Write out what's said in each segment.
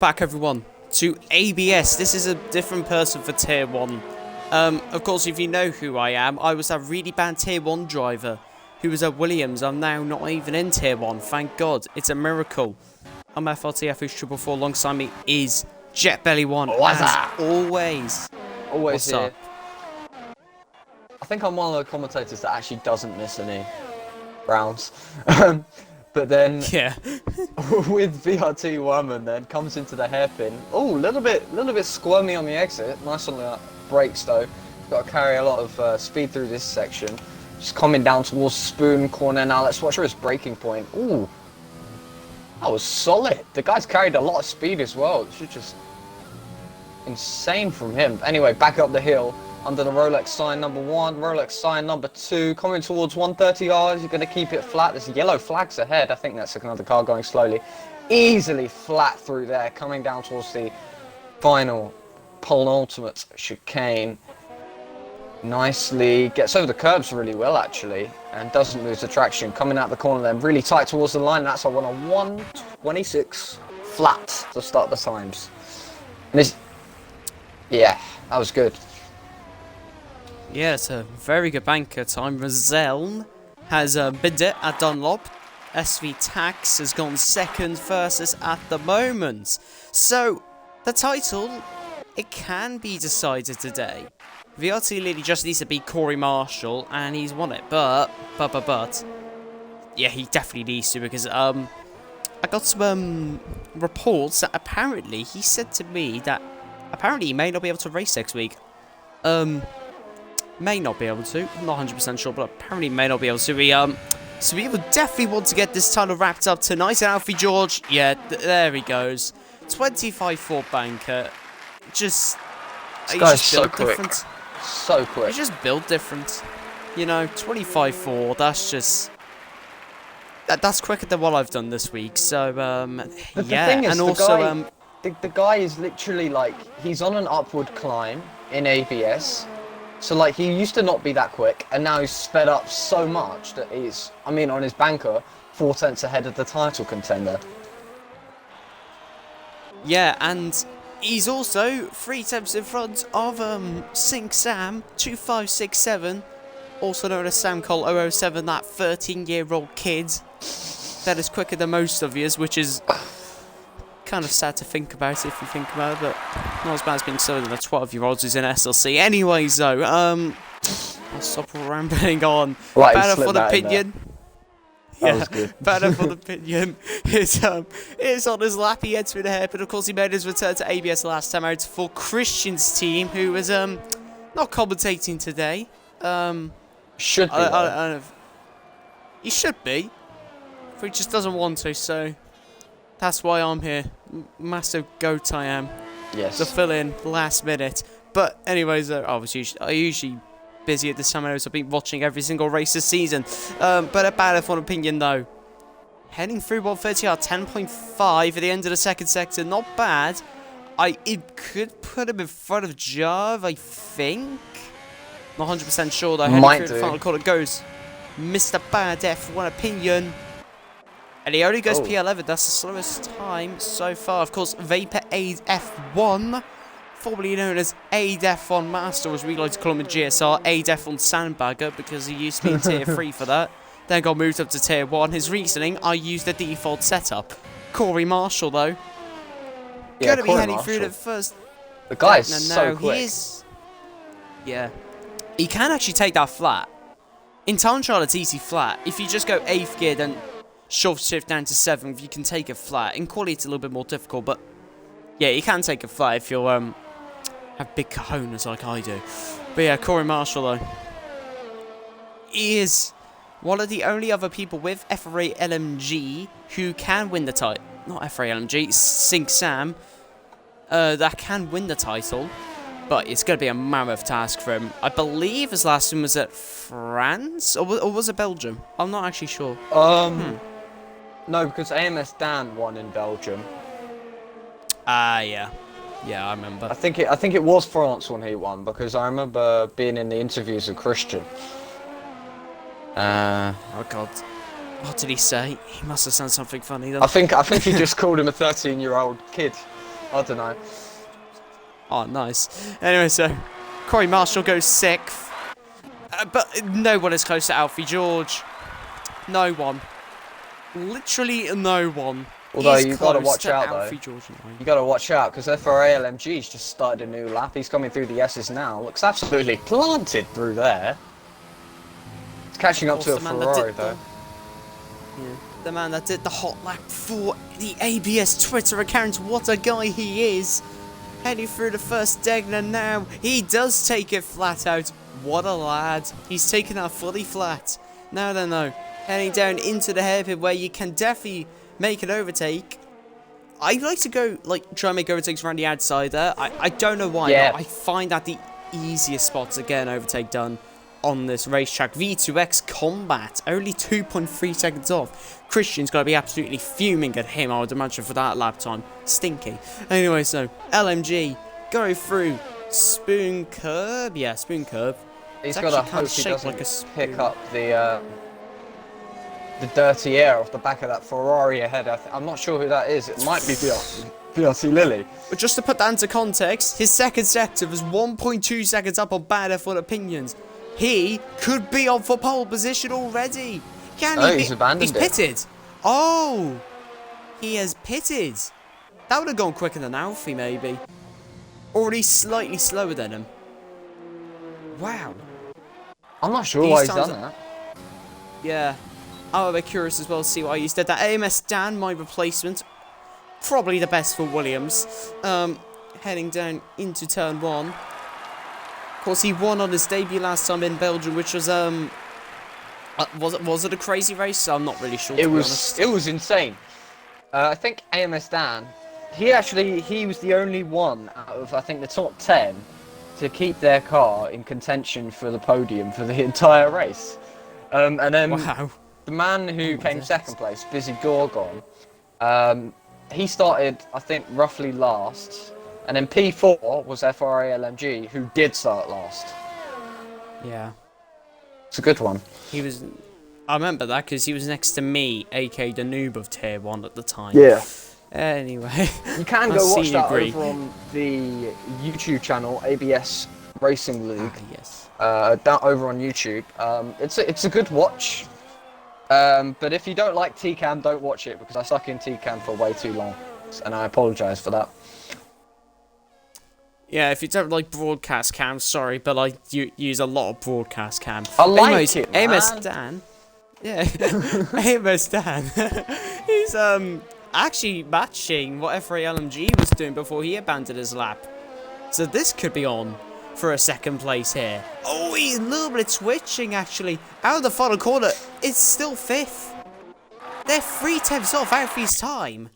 Back everyone to ABS. This is a different person for Tier 1. Of course, if you know who I am, I was a really bad Tier 1 driver who was at Williams. I'm now not even in Tier 1, thank God. It's a miracle. I'm FRTF, who's 444 alongside me is JetBelly1, What's as up? always. Always What's here. up? I think I'm one of the commentators that actually doesn't miss any rounds. But then Yeah. with VRT Woman then comes into the hairpin. Oh, a little bit squirmy on the exit. Nice on the brakes though. Got to carry a lot of speed through this section. Just coming down towards Spoon corner now. Let's watch for his braking point. Ooh, that was solid. The guy's carried a lot of speed as well. It's just insane from him. Anyway, back up the hill under the Rolex sign number 1, Rolex sign number 2, coming towards 130 yards. You're going to keep it flat. There's yellow flags ahead. I think that's another car going slowly. Easily flat through there, coming down towards the final penultimate chicane. Nicely gets over the curbs really well actually, and doesn't lose the traction. Coming out the corner then, really tight towards the line. That's on a 1:26 flat to start the times. And this, yeah, that was good. Yeah, it's a very good banker time. Roselle has bid it at Dunlop. SV Tax has gone second versus at the moment. So, the title, it can be decided today. VRT Lily just needs to beat Corey Marshall, and he's won it. But, yeah, he definitely needs to, because, I got some, reports that apparently, he said to me that, apparently he may not be able to race next week. May not be able to. I'm not 100% sure, but apparently may not be able to. So we would definitely want to get this title wrapped up tonight. And Alfie George, yeah, there he goes. 25-4 banker. Just, This guy's so quick. Different. So quick. He's just built different. You know, 25-4. That's just. That's quicker than what I've done this week. So The yeah, thing is, and also the guy is literally like, he's on an upward climb in ABS. So like, he used to not be that quick, and now he's sped up so much that he's, I mean, on his banker, 4 tenths ahead of the title contender. yeah, and he's also 3 tenths in front of Sink Sam 2567, also known as Sam Cole 007, that 13-year-old kid that is quicker than most of yous, which is kind of sad to think about if you think about it, but not as bad as being slower than a 12-year-old who's in SLC. Anyways, though, I'll stop rambling on. Right, Better for the opinion. That was good. Better for the opinion. It's on his lap. He heads through the hair, but of course he made his return to ABS last time out for Christian's team, who was not commentating today. Should be. I don't know. He should be, but he just doesn't want to. So that's why I'm here. Massive goat I am. Yes. To fill in last minute. But anyways, I was usually busy at this time. I've been watching every single race this season. But a bad F1 opinion though. Heading through 130 R 10.5 at the end of the second sector. Not bad. It could put him in front of Jarve, I think. Not 100% sure though. Heading through the final corner goes Mr. Bad F1 opinion. And he only goes P11, that's the slowest time so far. Of course, Vapor Aid F1, formerly known as Aid F1 Master, as we like to call him in GSR, Aid F1 Sandbagger, because he used to be in Tier 3 for that. Then got moved up to Tier 1. His reasoning, I used the default setup. Corey Marshall, though. Yeah, Gonna be heading through the first... The guy is so quick. He is... Yeah. He can actually take that flat. In time trial, it's easy flat. If you just go 8th gear, then short shift down to 7th, you can take it flat. In quality, it's a little bit more difficult, but yeah, you can take it flat if you have big cojones like I do. But yeah, Corey Marshall, though, he is one of the only other people with FRA LMG who can win the title. Not FRA LMG, Sink Sam, that can win the title. But it's going to be a mammoth task for him. I believe his last one was at France, or was it Belgium? I'm not actually sure. No, because AMS Dan won in Belgium. Yeah. Yeah, I remember. I think it was France when he won, because I remember being in the interviews with Christian. Oh God. What did he say? He must have said something funny. I think he just called him a 13-year-old kid. I don't know. Oh, nice. Anyway, so Corey Marshall goes 6th. But no one is close to Alfie George. No one. Literally no one. Although is you got to close watch out Alfie though. George and You got to watch out because FRA LMG's just started a new lap. He's coming through the S's now. Looks absolutely planted through there. It's catching up to a Ferrari though. The man that did the hot lap for the ABS Twitter account. What a guy he is. Heading through the first Degner now. He does take it flat out. What a lad. He's taken that fully flat. Now then though, heading down into the hairpin where you can definitely make an overtake. I like to go, try and make overtakes around the outside there. I don't know why. Yeah. I find that the easiest spot to get an overtake done on this racetrack. V2X Combat, only 2.3 seconds off. Christian's got to be absolutely fuming at him, I would imagine, for that lap time. Stinky. Anyway, so LMG go through Spoon Curb. Yeah, Spoon Curb. He's got to hope he doesn't like pick up the dirty air off the back of that Ferrari ahead. I'm not sure who that is. It might be VRC Lily. But just to put that into context, his second sector was 1.2 seconds up on Bad F1 Opinions. He could be on for pole position already. He's abandoned He's pitted. Oh, he has pitted. That would have gone quicker than Alfie, maybe. Already slightly slower than him. Wow. I'm not sure why he's done that. Yeah. I'm a bit curious as well to see why he's did that. AMS Dan, my replacement. Probably the best for Williams. Heading down into turn 1. Of course, he won on his debut last time in Belgium, which was was it a crazy race? I'm not really sure. It was insane. I think AMS Dan, he was the only one out of I think the top 10 to keep their car in contention for the podium for the entire race. And then the man who came second place, Busy Gorgon, he started I think roughly last. And then P4 was FRA LMG, who did start last. Yeah. It's a good one. He was... I remember that because he was next to me, aka the noob of Tier 1 at the time. Yeah. Anyway. You can go watch that over on the YouTube channel, ABS Racing League. Yes. That over on YouTube. It's a good watch. But if you don't like TCAM, don't watch it because I stuck in TCAM for way too long. And I apologise for that. Yeah, if you don't like broadcast cam, sorry, but I use a lot of broadcast cam. I like it, man. Amos Dan. Yeah. Amos Dan. He's actually matching what FRA LMG was doing before he abandoned his lap. So this could be on for a second place here. Oh, he's a little bit twitching actually. Out of the final corner, it's still 5th. They're 3 tenths off Alfie's time.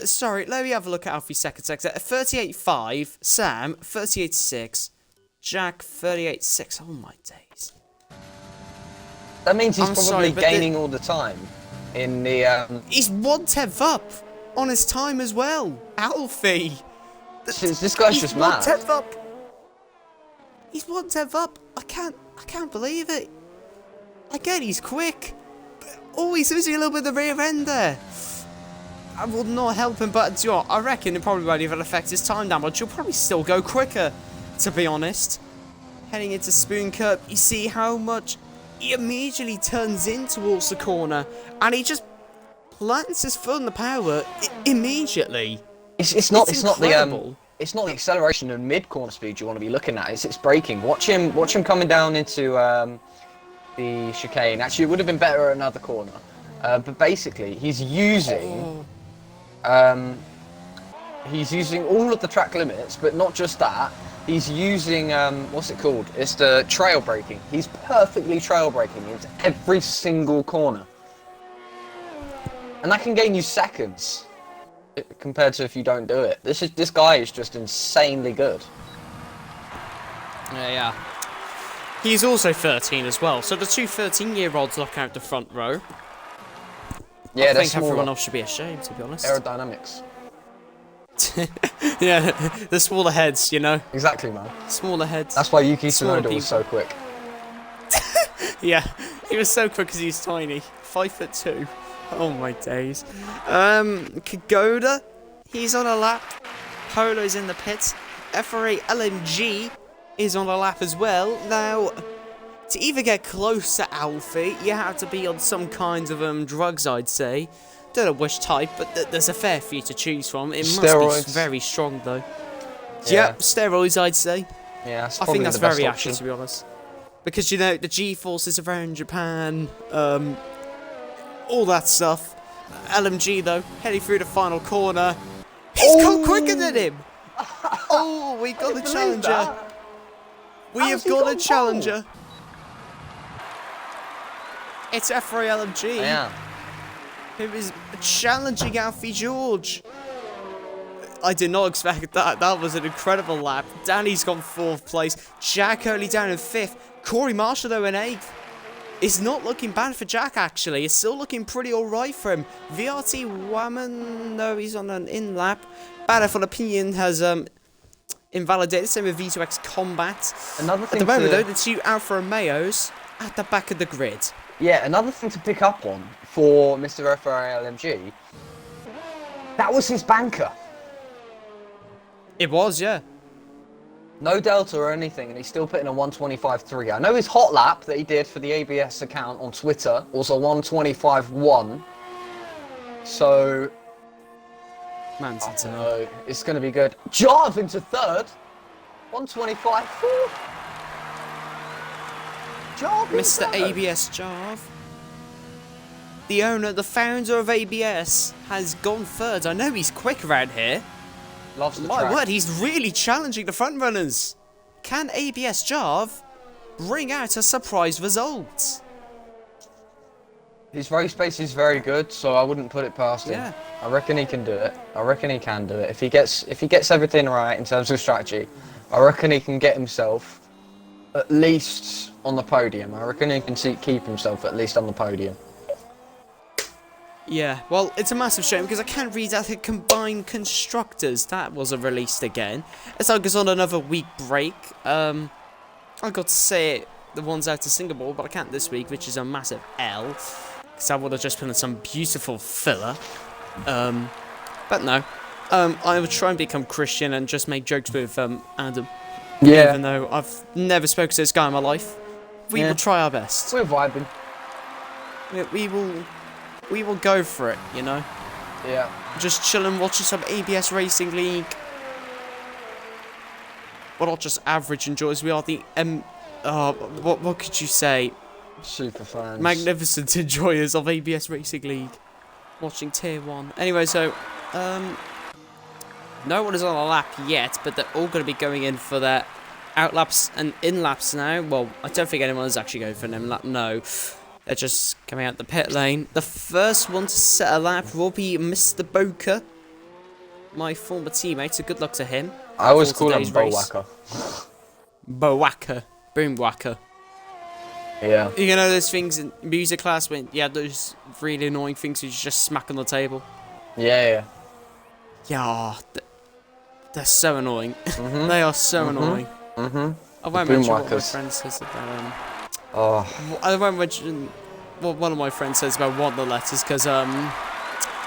Sorry, let me have a look at Alfie's second sector. 38.5, Sam 38.6, Jack 38.6. Oh my days. That means he's probably gaining all the time in the. He's 1 tenth up on his time as well. Alfie. This guy's just mad. 1 tenth up. He's 1 tenth up. I can't believe it. Again, he's quick. Oh, he's losing a little bit of the rear end there. I will not help him, but you know, I reckon it probably won't even affect his time that much. He'll probably still go quicker, to be honest. Heading into Spoon Curb, you see how much he immediately turns in towards the corner, and he just plants his foot on the power immediately. It's not the acceleration and mid corner speed you want to be looking at. It's braking. Watch him coming down into the chicane. Actually, it would have been better at another corner, but basically he's using. He's using all of the track limits, but not just that. He's using, what's it called? It's the trail braking. He's perfectly trail braking into every single corner. And that can gain you seconds, compared to if you don't do it. This guy is just insanely good. Yeah. He's also 13 as well, so the 2 13-year-olds lock out the front row. Yeah, I think everyone else should be ashamed, to be honest. Aerodynamics. Yeah, the smaller heads, you know. Exactly, man. Smaller heads. That's why Yuki Tsunoda was so quick. Yeah, he was so quick because he's tiny. 5'2". Oh my days. Kagoda, he's on a lap. Polo's in the pits. FRA LMG is on a lap as well. Now, to even get close to Alfie, you have to be on some kinds of drugs, I'd say. Don't know which type, but there's a fair few to choose from. It Steroids. must be very strong, though. Yeah. Yep, steroids, I'd say. Yeah, I think that's very accurate, to be honest. Because, you know, the G-forces around Japan, all that stuff. LMG, though, heading through the final corner. He's gone quicker than him! Oh, we got the challenger. We have got a challenger. It's FRA LMG. Yeah. Who is challenging Alfie George. I did not expect that. That was an incredible lap. Danny's gone 4th place. Jack only down in 5th. Corey Marshall, though, in 8th. It's not looking bad for Jack, actually. It's still looking pretty alright for him. VRT Woman, no, he's on an in-lap. Battlefield Opinion has invalidated. Same with V2X Combat. Another thing at the moment, though, the 2 Alfa Romeos at the back of the grid. Yeah, another thing to pick up on for Mr. FRA LMG, that was his banker. It was, yeah. No delta or anything, and he's still putting a 125.3. I know his hot lap that he did for the ABS account on Twitter was a 125.1. So, Man, I don't know, it's going to be good. Jarv into 3rd, 125.4. Jarv Mr. ABS Jarv. The owner, the founder of ABS, has gone 3rd. I know he's quick around here. Loves the My track. word, he's really challenging the front runners. Can ABS Jarv bring out a surprise result? His race pace is very good, so I wouldn't put it past him. Yeah. I reckon he can do it. I reckon he can do it. If he gets everything right in terms of strategy, I reckon he can get himself at least on the podium. I reckon he can keep himself at least on the podium. Yeah, well, it's a massive shame because I can't read out the combined constructors. That wasn't released again. As I was on another week break, I got to say the ones out to Singapore, but I can't this week, which is a massive L. Because I would have just put in some beautiful filler. But no. I would try and become Christian and just make jokes with Adam. Yeah. Even though I've never spoken to this guy in my life. We will try our best. We're vibing. We will go for it, you know? Yeah. Just chilling, watching some ABS Racing League. Well, not just average enjoyers, we are the what could you say? Super fans. Magnificent enjoyers of ABS Racing League. Watching Tier 1. Anyway, so, no one is on a lap yet, but they're all going to be going in for their outlaps and in-laps now. Well, I don't think anyone is actually going for an in-lap, no. They're just coming out the pit lane. The first one to set a lap will be Mr. Boker, my former teammate, so good luck to him. I always call him Bowacker. Bowacker. Boomwacker. Yeah. You know those things in music class when you have those really annoying things you just smack on the table? Yeah. Yeah, they're so annoying. They are so annoying. I won't mention what my friend says about I won't mention what one of my friends says about one of the letters because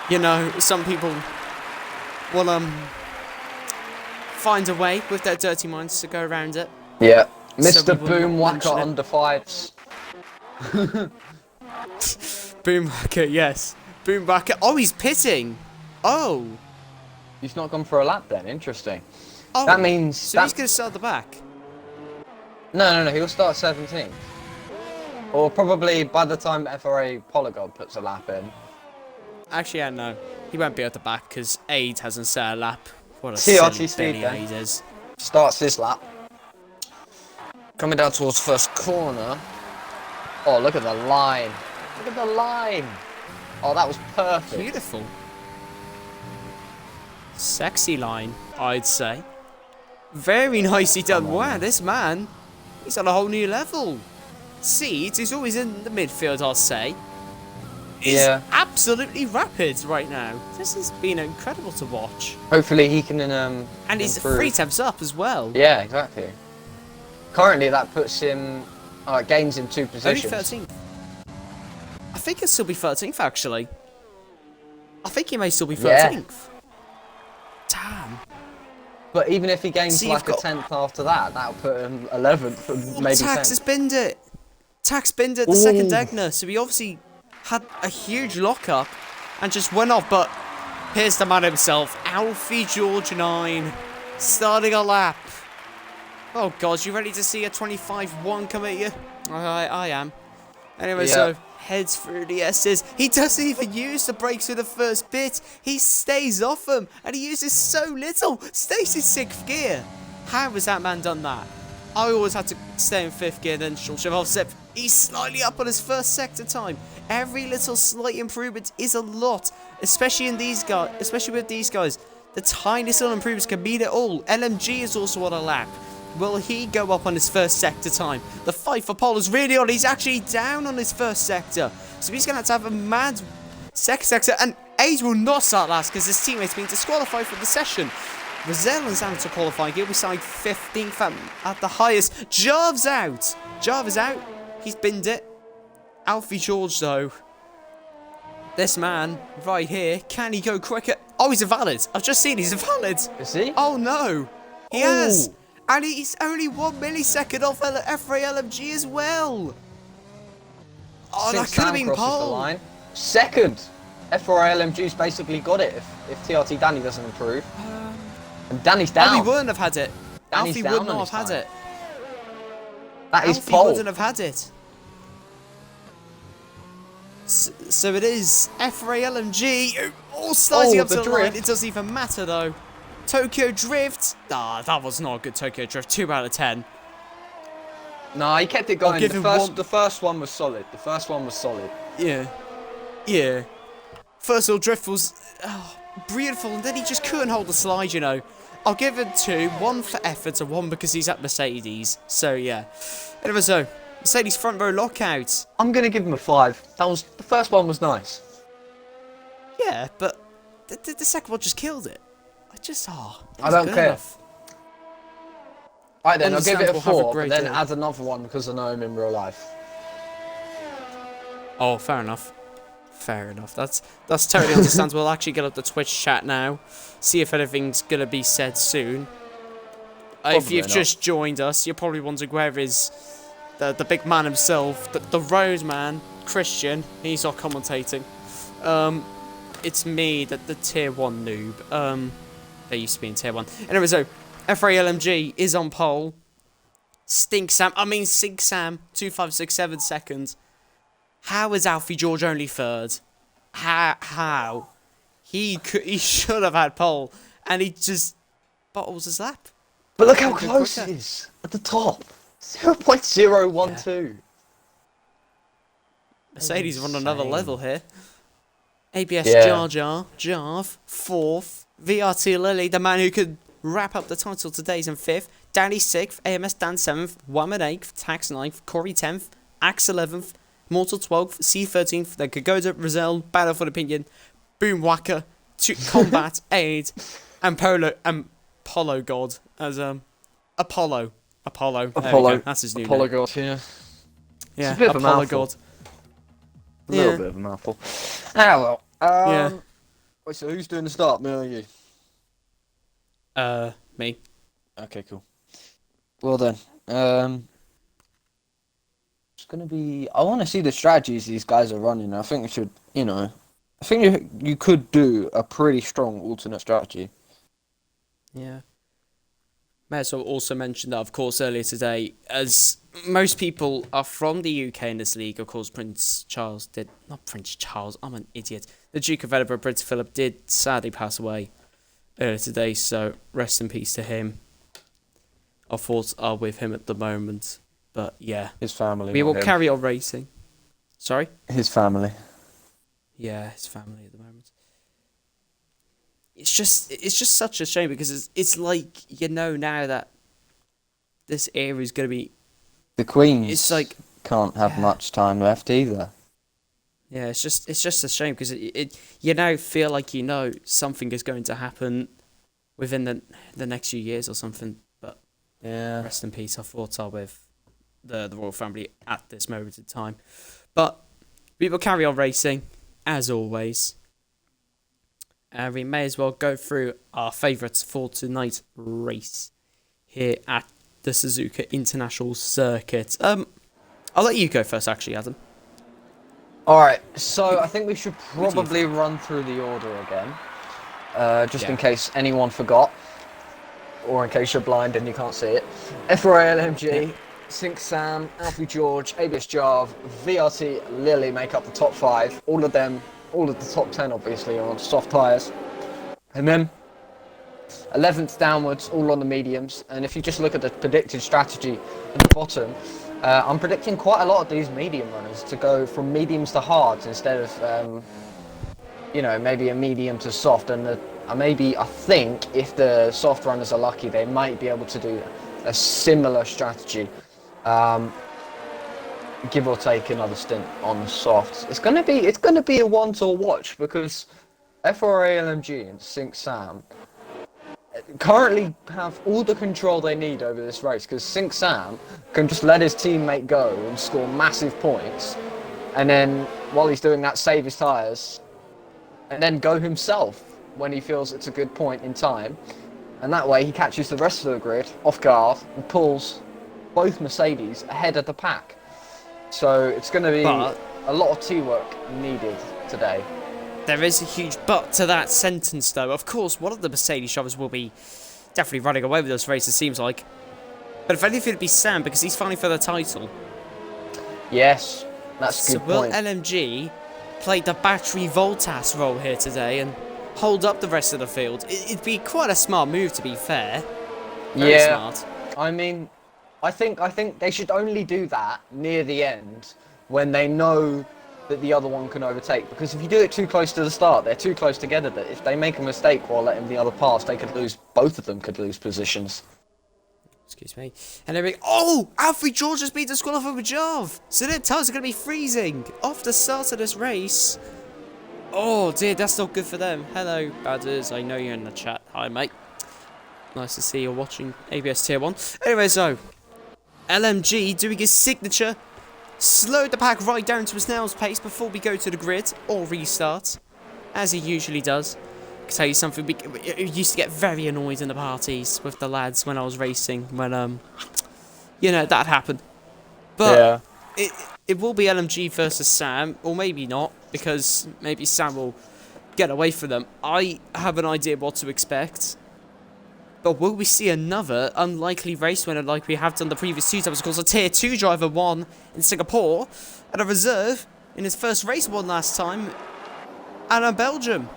you know, some people will find a way with their dirty minds to go around it. Yeah. So Mr. Boomwacker under 5s. Boomwacker, yes. Boomwacker. Oh, he's pitting. Oh. He's not gone for a lap then. Interesting. Oh. That means so he's going to start the back. No. He'll start 17th. Or probably by the time FRA Polygon puts a lap in. Actually, yeah, no. He won't be at the back because Aid hasn't set a lap. What a TRT silly speed Aid is. Starts his lap. Coming down towards first corner. Oh, look at the line. Look at the line. Oh, that was perfect. Beautiful. Sexy line, I'd say. Very nicely done. Wow, this man, he's on a whole new level. Seeds is always in the midfield, I'll say. He's absolutely rapid right now. This has been incredible to watch. Hopefully he can and he's improve. 3 temps up as well. Yeah, exactly. Currently that puts him, gains him 2 positions. Only 13th. I think he'll still be 13th actually. I think he may still be 13th. But even if he gains See, like a 10th after that, that'll put him 11th and maybe Tax 10th. has binned it. Tax binned it the second Degner, so he obviously had a huge lockup and just went off. But here's the man himself, Alfie George 9, starting a lap. Oh God, you ready to see a 25-1 come at you? I am. Anyway, so heads through the S's. He doesn't even use the brakes for the first bit. He stays off them, and he uses so little. Stays in 6th gear. How has that man done that? I always had to stay in 5th gear, then short shift off 7th. He's slightly up on his first sector time. Every little slight improvement is a lot, especially in these guys. Especially with these guys, the tiniest little improvements can mean it all. LMG is also on a lap. Will he go up on his first sector time? The fight for pole is really on. He's actually down on his first sector. So he's going to have a mad second sector. And Age will not start last because his teammates been disqualified from the session. Rizal is out to qualifying. He'll be signed 15th at the highest. Jarv's out. Jarv is out. He's binned it. Alfie George, though. This man right here. Can he go quicker? Oh, he's invalid. I've just seen he's invalid. Is he? Oh, no. He has. And he's only 1 millisecond off F-Ray LMG as well. Oh, Since that could have been crosses the pole. line. Second. F4 LMG's basically got it if TRT Danny doesn't improve. And Danny's down. Alfie wouldn't have had it. Danny's Alfie down would not have had it. That is Alfie pole. wouldn't have had it. So it is F-Ray LMG all sliding up to the line. It doesn't even matter though. Tokyo Drift. Ah, that was not a good Tokyo Drift. 2 out of 10. No, he kept it going. Give him one. The first one was solid. The first one was solid. Yeah. Yeah. First little drift was beautiful, and then he just couldn't hold the slide, you know. I'll give him 2. 1 for effort and 1 because he's at Mercedes. So, yeah. Anyway, so, Mercedes front row lockout. I'm going to give him a 5. The first one was nice. Yeah, but the second one just killed it. I don't care. Enough. Right then, I'll give it a Understandable, have a 4, great but then day. add another one because I know him in real life. Oh, fair enough. Fair enough. That's totally understandable. I'll actually get up the Twitch chat now. See if anything's going to be said soon. If you've just joined us, you're probably wondering where is the big man himself, the road man, Christian. He's not commentating. It's me, the tier 1 noob. They used to be in tier 1. Anyway, so F-Ray LMG is on pole. Sink Sam 2567 seconds. How is Alfie George only 3rd? How? He should have had pole, and he just bottles his lap. But look how close it is at the top. 0.012. Yeah. Mercedes are on another level here. ABS Jarv 4th. VRT Lily, the man who could wrap up the title today's in 5th. Danny 6th. AMS Dan 7th. Wham 8th. Tax 9th. Corey 10th. Axe 11th. Mortal 12th. C 13th. Then Kagoda, Rizal, Battle for the Opinion, Boom Whacker, Combat, Aid, and Polo God as Apollo. That's his new Apollo name. God, yeah. Yeah, it's a bit of a Apollo mouthful. God. A little bit of a mouthful. Ah well. Yeah. Wait, so who's doing the start, me or you? Me. Okay, cool. Well then, it's gonna be. I want to see the strategies these guys are running. I think we should, I think you could do a pretty strong alternate strategy. Yeah. May as well also mention that, of course, earlier today, as most people are from the UK in this league, of course, Prince Charles did. Not Prince Charles, I'm an idiot. The Duke of Edinburgh, Prince Philip, did sadly pass away earlier today, so rest in peace to him. Our thoughts are with him at the moment, but yeah. His family. We will carry on racing. Sorry? His family. Yeah, his family at the moment. It's just such a shame because it's like, now that this era is going to be... The Queens it's like, can't have much time left either. Yeah, it's just a shame because you now feel like something is going to happen within the next few years or something. But yeah, rest in peace. Our thoughts are with the royal family at this moment in time. But we will carry on racing as always. And we may as well go through our favourites for tonight's race here at the Suzuka International Circuit. I'll let you go first, actually, Adam. Alright, so I think we should probably run through the order again. Just in case anyone forgot. Or in case you're blind and you can't see it. F4A LMG, Sync Sam, Alfie George, ABS Jarv, VRT, Lily make up the top 5. All of them, all of the top 10 obviously are on soft tyres. And then 11th downwards, all on the mediums. And if you just look at the predicted strategy at the bottom, I'm predicting quite a lot of these medium runners to go from mediums to hards instead of, you know, maybe a medium to soft. And I think if the soft runners are lucky, they might be able to do a similar strategy. Give or take another stint on the softs. It's gonna be a one to watch because F4A LMG and Sync Sam currently have all the control they need over this race because Sync Sam can just let his teammate go and score massive points, and then while he's doing that, save his tyres, and then go himself when he feels it's a good point in time, and that way he catches the rest of the grid off guard and pulls both Mercedes ahead of the pack. So it's going to be a lot of teamwork needed today. There is a huge but to that sentence, though. Of course, one of the Mercedes drivers will be definitely running away with this race, it seems like. But if anything, it'd be Sam, because he's fighting for the title. Yes, that's a good point. So will LMG play the battery Voltas role here today and hold up the rest of the field? It'd be quite a smart move, to be fair. Very smart. I mean, I think they should only do that near the end when they know that the other one can overtake. Because if you do it too close to the start, they're too close together that if they make a mistake while letting the other pass, they could lose. Both of them could lose positions. Excuse me. And then oh! Alfie George has been disqualified with Jarv. So their tyres are going to be freezing off the start of this race. Oh dear, that's not good for them. Hello, Badders. I know you're in the chat. Hi, mate. Nice to see you're watching ABS Tier 1. Anyway, so LMG doing his signature. Slowed the pack right down to a snail's pace before we go to the grid or restart, as he usually does. I can tell you something, we used to get very annoyed in the parties with the lads when I was racing, when, you know, that happened. But it will be LMG versus Sam, or maybe not, because maybe Sam will get away from them. I have an idea what to expect. But will we see another unlikely race winner like we have done the previous two times? Of course, a Tier 2 driver won in Singapore, and a reserve in his first race won last time, and a Belgium.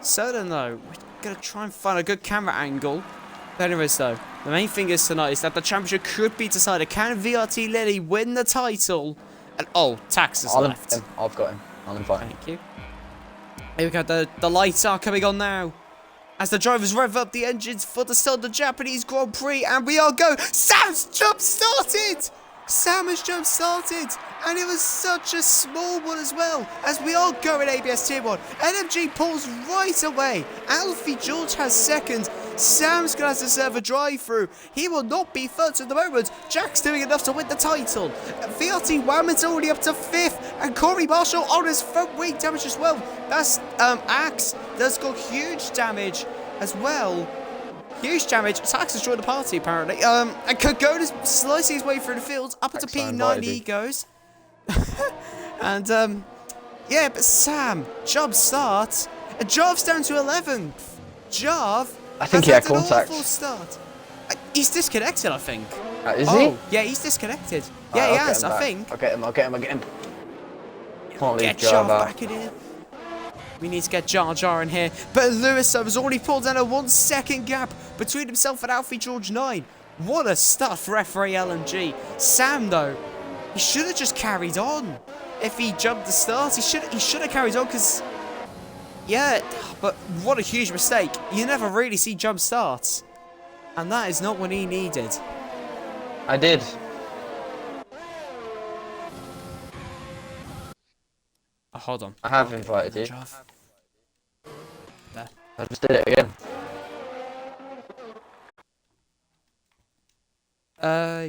So then, though, we're going to try and find a good camera angle. But anyways, though, the main thing is tonight is that the championship could be decided. Can VRT Lily win the title? And, oh, Tax is left. I've got him. I'll invite him. Thank you. Here we go. The lights are coming on now, as the drivers rev up the engines for the start of the Japanese Grand Prix, and we all go. Sam's jump started! Sam has jump started, and it was such a small one as well, as we all go in ABS Tier 1. LMG pulls right away. Alfie George has second. Sam's going to have to serve a drive-through. He will not be first at the moment. Jack's doing enough to win the title. VRT Whammon's already up to 5th, and Corey Marshall on his front wing damage as well. That's Axe that's got huge damage as well. Huge damage. Tax has joined the party apparently. And Kogona's slicing his way through the field. Up into P9 he goes. And yeah, but Sam, Jarv starts. And Jarv's down to 11th. Jarv, I think he had contact. Start. He's disconnected, I think. Is he? Yeah, he's disconnected. Yeah, he has, I think. I'll get him. Can't leave Get Jarv out. back in here. We need to get Jar Jar in here. But Lewis has already pulled down a 1 second gap between himself and Alfie George 9. What a start for F4A LMG. Sam, though, he should have just carried on. If he jumped the start, he should have carried on, because, yeah, but what a huge mistake. You never really see jump starts. And that is not what he needed. I did. Oh, hold on. I have invited you. There. I just did it again.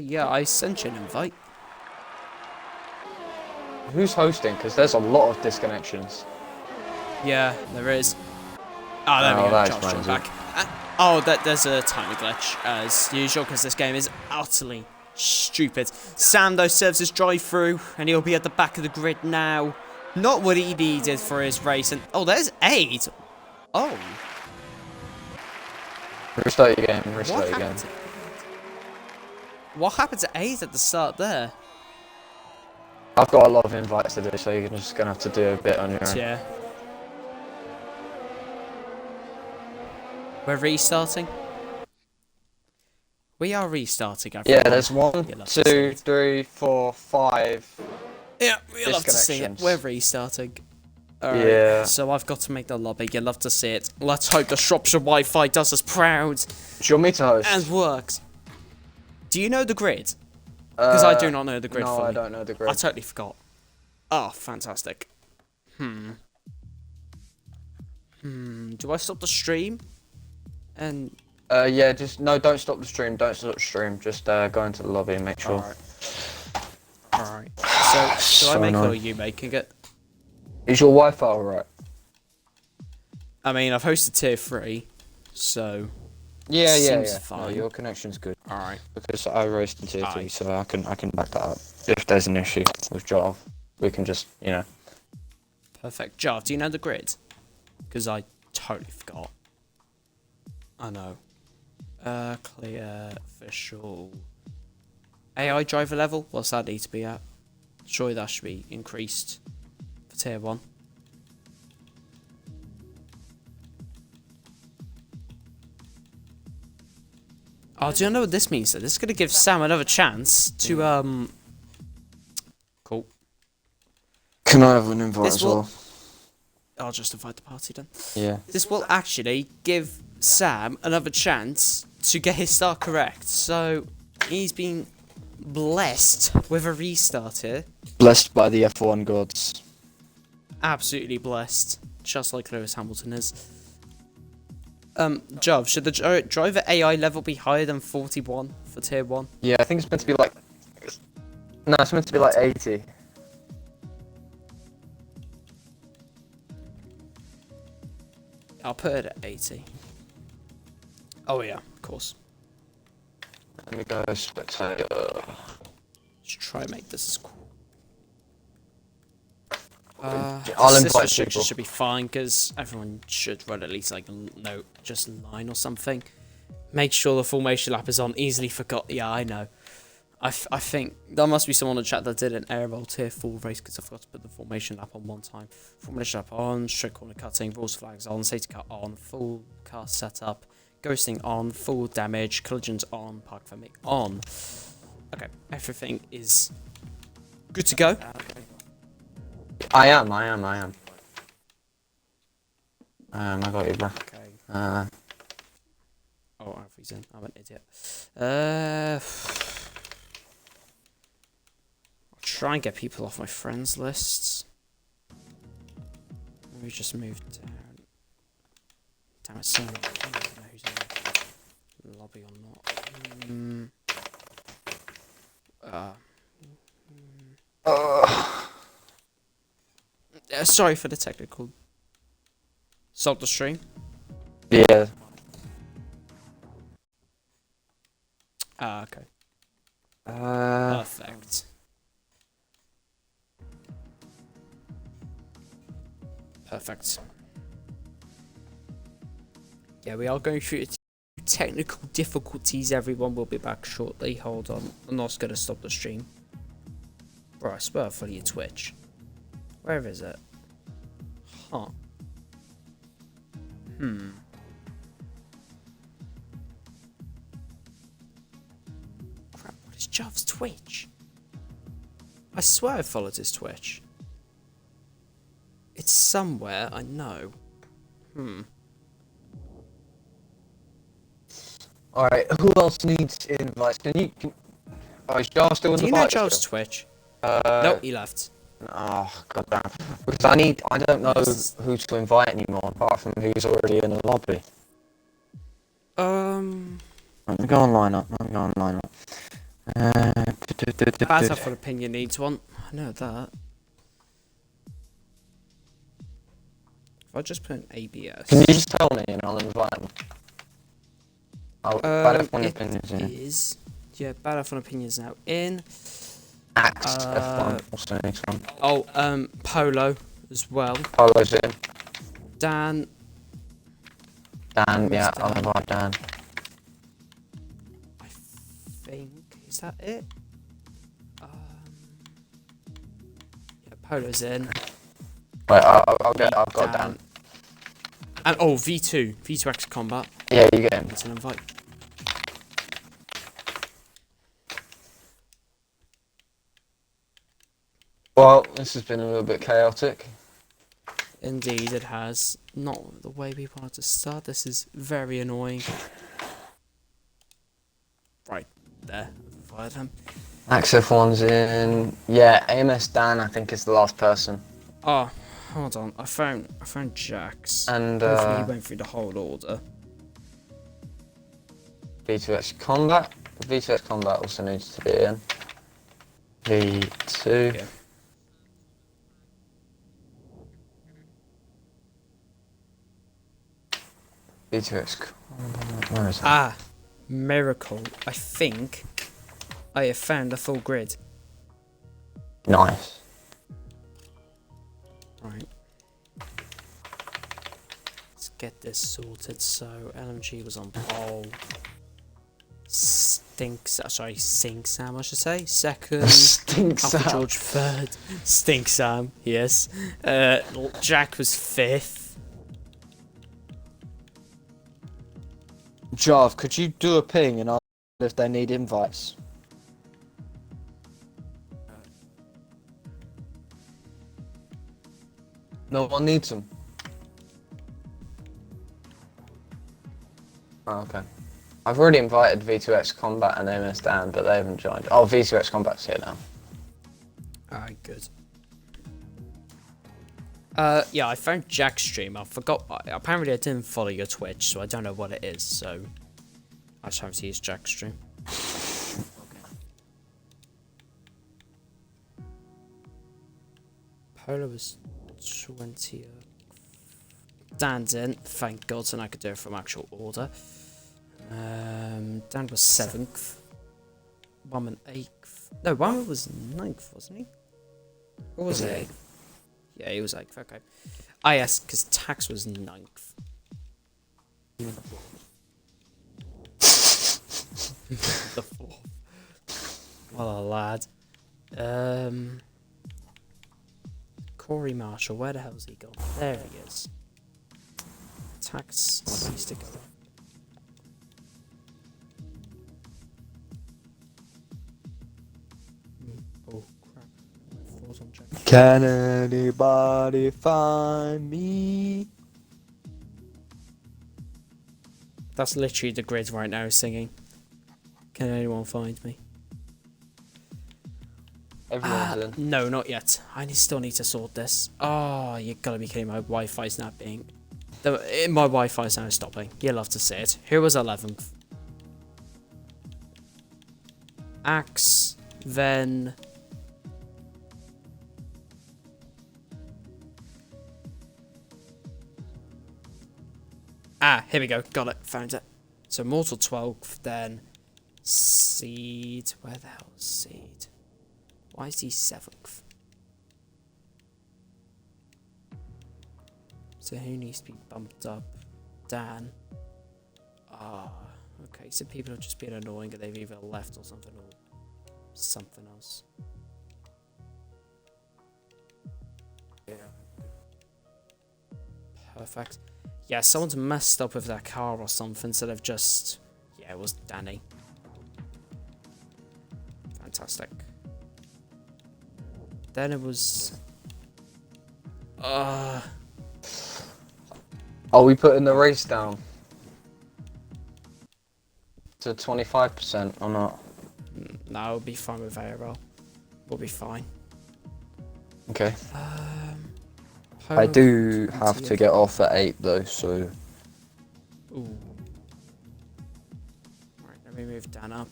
Yeah, I sent you an invite. Who's hosting? Because there's a lot of disconnections. Yeah, there is. Oh, there we go. that Charles explains joined back. There's a timing glitch, as usual, because this game is utterly stupid. Sam, though, serves his drive-through, and he'll be at the back of the grid now. Not what he needed for his race. And oh, there's 8. Oh. Restart your game. Restart your game. What happened to 8 at the start there? I've got a lot of invites to do, so you're just gonna have to do a bit on your own. Yeah. We're restarting. We are restarting. Yeah, there's 1, 2, 3, 4, 5. Yeah, we'll love to see it. We're restarting. Alright, yeah. So I've got to make the lobby. You'll love to see it. Let's hope the Shropshire Wi-Fi does us proud. Do you want me to host? And works. Do you know the grid? Because I do not know the grid no, fully. I don't know the grid. I totally forgot. Oh, fantastic. Do I stop the stream? And yeah, don't stop the stream. Don't stop the stream. Just go into the lobby and make sure. Alright. So, So do I make it or are annoying. you making it? Is your Wi-Fi alright? I mean, I've hosted tier 3, so Yeah, seems yeah. fine. No, your connection's good. Alright. Because I raced in tier 3, so I can back that up. If there's an issue with Jarv, we can just, you know. Perfect. Jarv, do you know the grid? Because I totally forgot. I know. Clear, official. AI driver level? What's that need to be at? Surely that should be increased for tier 1. Oh, do you know what this means though? This is going to give Sam another chance to, Cool. Can I have an invite This as will- well? I'll just invite the party then. Yeah. This will actually give Sam another chance to get his start correct. So, he's been blessed with a restart here. Blessed by the F1 gods. Absolutely blessed. Just like Lewis Hamilton is. Jov, should the driver AI level be higher than 41 for tier 1? Yeah, I think it's meant to be like... No, it's meant to be like 80. I'll put it at 80. Oh yeah, of course. Let me go spectator. Let's try and make this as cool. I'll This invite restriction people. should be fine because everyone should run at least like no, just 9 or something. Make sure the formation lap is on. Easily forgot. Yeah, I know. I think there must be someone in the chat that did an airball tier 4 race because I forgot to put the formation lap on one time. Formation lap on, straight corner cutting, rules flags on, safety car on, full car setup, ghosting on, full damage, collisions on, park for me on. Okay, everything is good to go. I am. I got you, bro. Okay. Oh, Alfie's in. I'm an idiot. I'll try and get people off my friends lists. Maybe just move down. Damn it, someone. I don't know who's in the lobby or not. Sorry for the technical. Stop the stream. Yeah. Ah, okay. Uh, Perfect. Perfect. Yeah, we are going through technical difficulties, everyone. Will be back shortly. Hold on. I'm not going to stop the stream. Bro, I swear for your Twitch. Where is it? Huh. Crap, what is Jov's Twitch? I swear I followed his Twitch. It's somewhere, I know. Alright, who else needs invites? Oh, is Jar still in Do the you know party Jov's still? Twitch? Nope, he left. Oh, goddamn. Because I don't know who to invite anymore apart from who's already in the lobby. Let me go online up. That's for opinion needs one. I know that. If I just put an ABS. Can you just tell me and I'll invite him? Bad F1 It opinions in. is. Yeah, Bad F1 opinions now in. Axe F1. What's the next one? Oh, Polo as well. Polo's in. Dan. Dan, Miss yeah, Dan. I'll invite Dan. I think is that it. Yeah, Polo's in. Wait, I've got Dan. And oh, V2X Combat. Yeah, you get him. It's an invite. Well, this has been a little bit chaotic. Indeed, it has. Not the way we wanted to start. This is very annoying. Right there, invited him. Axe F1's in. Yeah, AMS Dan, I think, is the last person. Oh, hold on. I found Jax. And Hopefully he went through the whole order. V2X Combat. V2X Combat also needs to be in. V2. Yeah. V2X Combat. Where is it? Ah, miracle. I think I have found the full grid. Nice. Right. Let's get this sorted. So LMG was on pole. Sink Sam, I should say. Second. Stink Alpha Sam. George third. Stink Sam, yes. Jack was fifth. Jav, could you do a ping and ask if they need invites? No one needs them. Oh, okay. I've already invited V2X Combat and AMS Dan, but they haven't joined. Oh, V2X Combat's here now. Alright, good. Yeah, I found Jack's stream. I forgot. Apparently, I didn't follow your Twitch, so I don't know what it is. So I just have to use Jack's stream. Polo was 20. Dan's in. Thank God, so I could do it from actual order. Dan was 7th. Woman 8th. No, Woman was 9th, wasn't he? Or was it 8th? Yeah, he was 8th, okay. Ah, yes, because Tax was 9th. The 4th. What a lad. Corey Marshall, where the hell's he gone? There he is. Tax needs to go. Oh crap. Falls on Jack. Can anybody find me? That's literally the grid right now singing. Can anyone find me? Everyone's in. No, not yet. Still need to sort this. Oh, you gotta be kidding. My Wi-Fi's not being... My Wi-Fi's now stopping. You'll love to see it. Who was 11th? Axe, then... Ah, here we go. Got it. Found it. So Mortal 12th, then... Seed... Where the hell is Seed? Why is he 7th? So who needs to be bumped up? Dan. Ah, okay. So people are just being annoying and they've either left or something else. Yeah. Perfect. Yeah, someone's messed up with their car or something, so they've just... Yeah, it was Danny. Fantastic. Then it was... Are we putting the race down to 25% or not? No, we'll be fine with ARL. We'll be fine. Okay. I do have to get off at 8 though, so... Ooh. Right, let me move Dan up.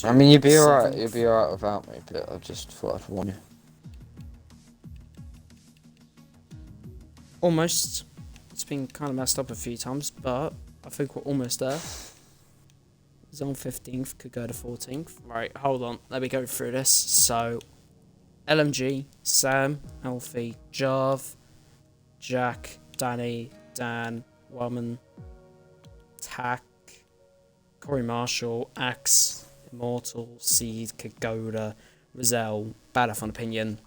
I mean, you'd be 7th. alright. You'd be alright without me, but I just thought I'd warn you. Almost. been kind of messed up a few times, but I think we're almost there. Zone 15th could go to 14th. Right, hold on. Let me go through this. So, LMG, Sam, Alfie, Jarv, Jack, Danny, Dan, Woman, Tack, Corey Marshall, Axe, Immortal, Seed, Kagoda, Rizal, Bad F on Opinion,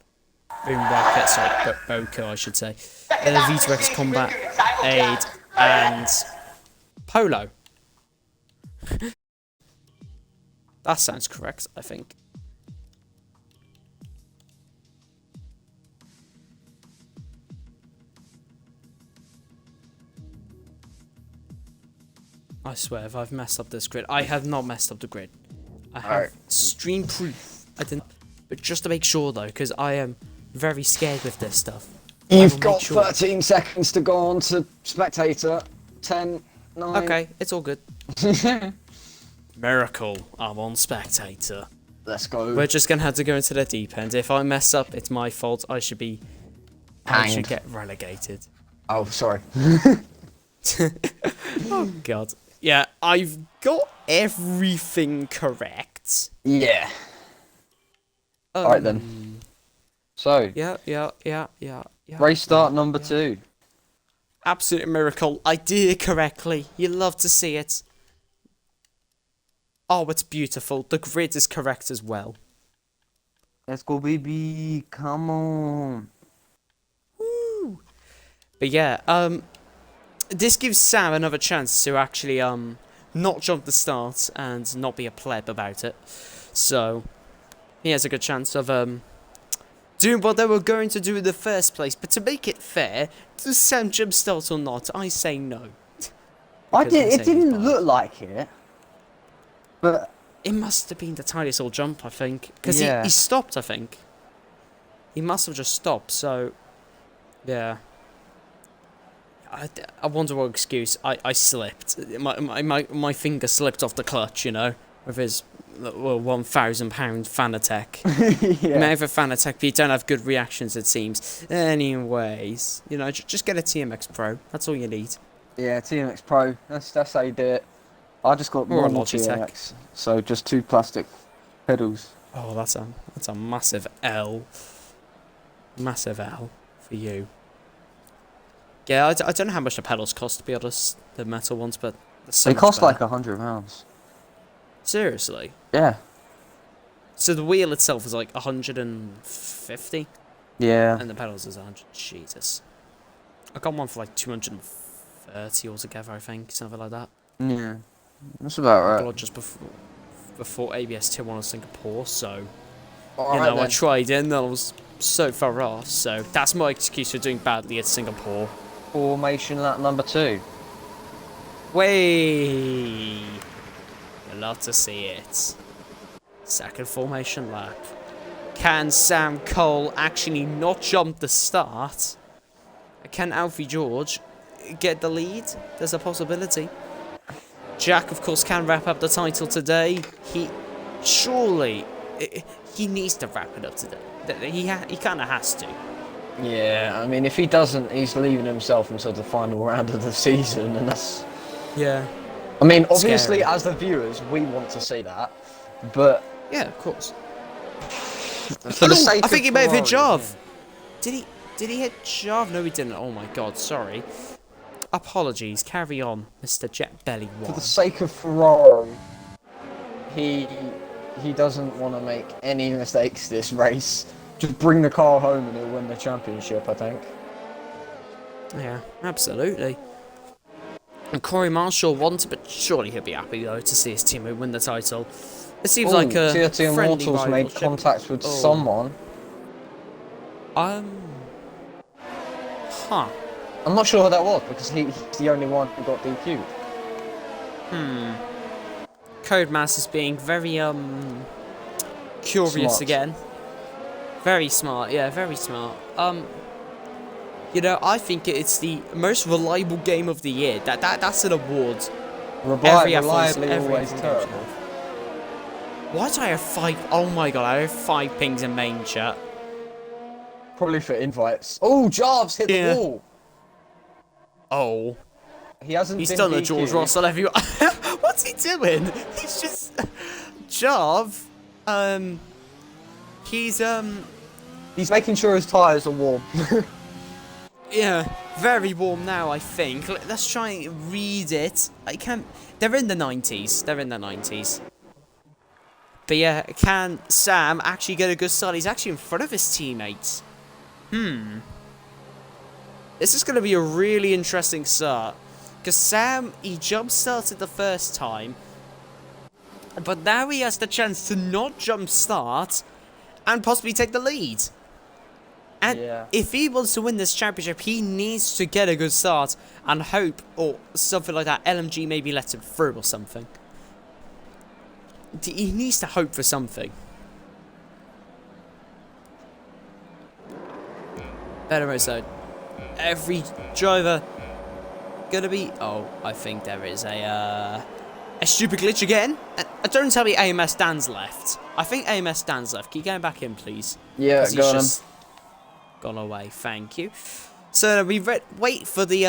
Boom Rocket, sorry, Boka, I should say, VTX Combat, Aid, and Polo. That sounds correct, I think. I swear, if I've messed up this grid, I have not messed up the grid. I have stream proof. I didn't, but just to make sure though, because I am very scared with this stuff. You've got 13 seconds to go on to spectator. 10, 9. Okay, it's all good. Miracle, I'm on spectator. Let's go. We're just gonna have to go into the deep end. If I mess up, it's my fault. I should get relegated. Oh, sorry. Oh god. Yeah, I've got everything correct. Yeah. Alright then. So. Yeah. Race start number 2. Absolute miracle. I did it correctly. You love to see it. Oh, it's beautiful. The grid is correct as well. Let's go, baby. Come on. Woo. But yeah, this gives Sam another chance to actually not jump the start and not be a pleb about it. So he has a good chance of doing what they were going to do in the first place. But to make it fair, does Sam jump start or not? I say no. It didn't look like it. But it must have been the tiniest little jump, I think. Because he stopped, I think. He must have just stopped, so yeah. I wonder what excuse. I slipped. My finger slipped off the clutch, you know, with his £1,000 Fanatec. Yeah. You may have a Fanatec, but you don't have good reactions, it seems. Anyways, you know, just get a TMX Pro. That's all you need. Yeah, TMX Pro. That's how you do it. I just got Or a one Logitech. TMX, so just 2 plastic pedals. Oh, that's a massive L. Massive L for you. Yeah, I don't know how much the pedals cost, to be honest, the metal ones, but They cost like £100. Seriously? Yeah. So the wheel itself is like 150? Yeah. And the pedals is 100. Jesus. I got one for like 230 altogether, I think, something like that. Yeah. That's about right. I got it just before ABS Tier 1 in Singapore, so I tried it and I was so far off, so that's my excuse for doing badly at Singapore. Formation lap number 2. Way. You love to see it. Second formation lap. Can Sam Cole actually not jump the start? Can Alfie George get the lead? There's a possibility. Jack, of course, can wrap up the title today. He needs to wrap it up today. He kind of has to. Yeah, I mean, if he doesn't, he's leaving himself until the final round of the season, and that's... Yeah. I mean, obviously, Scary. as the viewers, we want to see that, but... Yeah, of course. For the sake I think of he may have hit Ferrari, Jarv. Did he hit Jarv? No, he didn't. Oh my god, sorry. Apologies. Carry on, Mr. Jet Belly For One. the sake of Ferrari, he doesn't want to make any mistakes this race. Just bring the car home and he'll win the championship, I think. Yeah, absolutely. And Corey Marshall wants, but surely he'll be happy though to see his teammate win the title. It seems like a TRT friendly Immortals made rivalship. contact with someone. Huh. I'm not sure who that was because he's the only one who got DQ'd. Codemasters being very curious Smart. again. Very smart, yeah, very smart. You know, I think it's the most reliable game of the year. That's an award. Reliably every always F1 terrible. Why do I have 5? Oh my god, I have 5 pings in main chat. Probably for invites. Oh, Jarv's hit Yeah. the wall. Oh. He hasn't He's been done a DQ'd. George Russell everyone. What's he doing? He's just Jarv. He's making sure his tyres are warm. Yeah, very warm now, I think. Let's try and read it. I can't. They're in the 90s. They're in the 90s. But yeah, can Sam actually get a good start? He's actually in front of his teammates. This is going to be a really interesting start. Because Sam, he jump started the first time. But now he has the chance to not jump start and possibly take the lead. And if he wants to win this championship, he needs to get a good start and hope, or something like that, LMG maybe lets him through or something. He needs to hope for something. Better so. Every driver gonna be... Oh, I think there is a stupid glitch again. Don't tell me AMS Dan's left. I think AMS Dan's left. Can you go back in, please? Yeah, go on. Gone away. Thank you. So we wait for the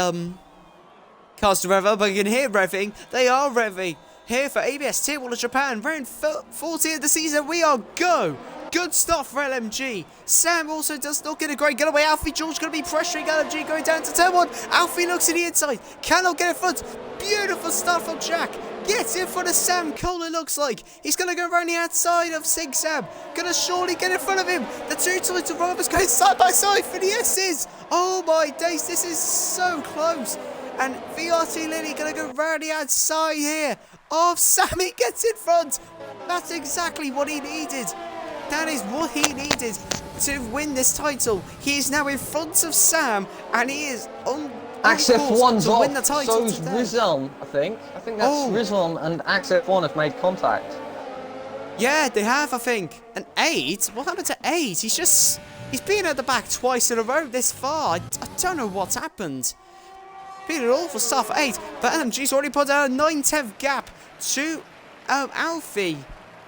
cars to rev up. I can hear revving. They are revving. Here for ABS Tier 1 of Japan. Round 40 of the season. We are go. Good stuff for LMG. Sam also does not get a great getaway. Alfie George going to be pressuring LMG going down to turn 1. Alfie looks to the inside. Cannot get in front. Beautiful start from Jack. Gets in front of Sam Cole, it looks like. He's going to go around the outside of Sig Sam. Going to surely get in front of him. The two Toyota Rovers going side by side for the S's. Oh my days, this is so close. And VRT Lily going to go round the outside here of Sammy gets in front. That's exactly what he needed. That is what he needed to win this title. He is now in front of Sam, and he is on Axf1's to off. win the title. So's Rizwan, I think. I think that's Rizwan and Axf1 have made contact. Yeah, they have, I think. And 8? What happened to 8? He's been at the back twice in a row this far. I don't know what's happened. Been an awful start for 8, but LMG's already put out a 9/10 gap to Alfie.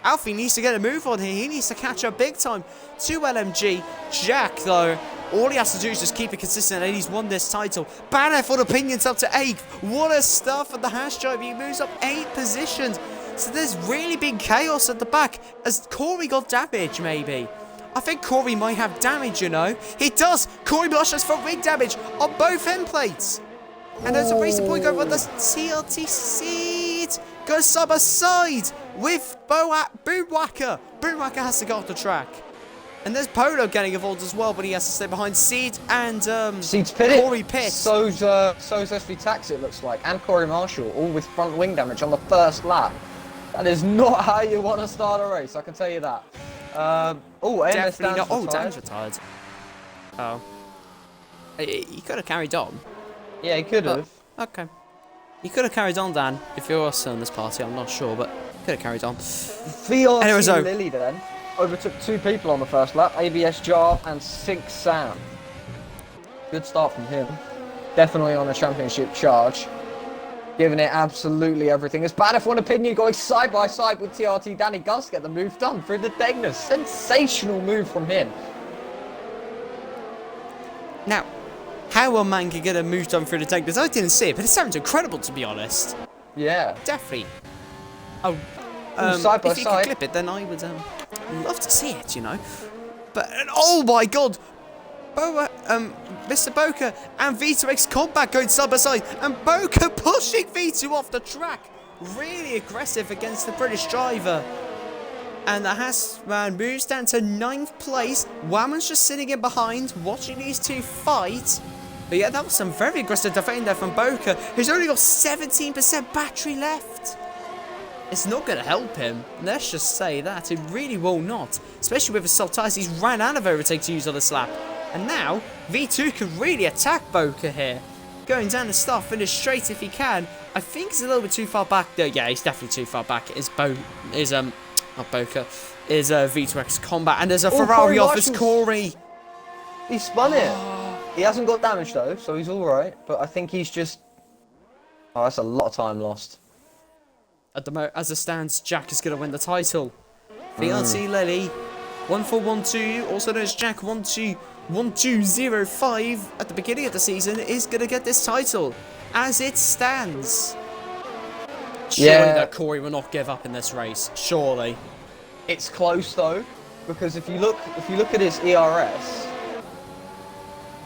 Alfie needs to get a move on here. He needs to catch up big time to LMG. Jack, though, all he has to do is just keep it consistent, and he's won this title. Bad effort opinions up to 8. What a start for the hash drive. He moves up 8 positions. So there's really big chaos at the back as Corey got damage, maybe. I think Corey might have damage, you know. He does. Corey blushes for rig damage on both end plates. And there's a racing point going on the TLT seat. Goes side by side with Boomwhacker. Boomwhacker has to go off the track. And there's Polo getting involved as well, but he has to stay behind Seed and Seed's pitted. Corey Pitt. So's SV Tax, it looks like, and Corey Marshall, all with front wing damage on the first lap. That is not how you want to start a race, I can tell you that. AMS Definitely not. Oh, Dan's Dan's retired. Oh. He could have carried on. Yeah, he could have. Okay. He could have carried on, Dan, if you're also in this party. I'm not sure, but he could have carried on. VRT Lily then overtook 2 people on the first lap, ABS Jarv and Sig Sam. Good start from him. Definitely on a championship charge. Giving it absolutely everything. It's bad if one opinion going side by side with TRT Danny Gus to get the move done through the Degner. Sensational move from him. Now, how will Manga get a move done through the tank? Because I didn't see it, but it sounds incredible, to be honest. Yeah. Definitely. Oh, side by if you side. could clip it, then I would love to see it, you know. But, oh my god! Mr. Boca and V2X Combat going side by side, and Boca pushing V2 off the track. Really aggressive against the British driver. And the Hassman moves down to 9th place. Whammon's just sitting in behind, watching these two fight. But yeah, that was some very aggressive defending there from Boca, who's only got 17% battery left. It's not going to help him. Let's just say that. It really will not. Especially with his soft tyres. He's ran out of overtake to use on this lap. And now, V2 can really attack Boca here. Going down the start, finish straight if he can. I think he's a little bit too far back. Though. Yeah, he's definitely too far back. Not Boca, is V2X Combat. And there's a Ferrari off as Corey. He spun it. He hasn't got damage though, so he's alright. But I think he's just... Oh, that's a lot of time lost. As it stands, Jack is going to win the title. VRT Lily, 1412, also known as Jack 12 1205 at the beginning of the season is going to get this title as it stands. Surely that Corey will not give up in this race. Surely. It's close though, because if you look at his ERS,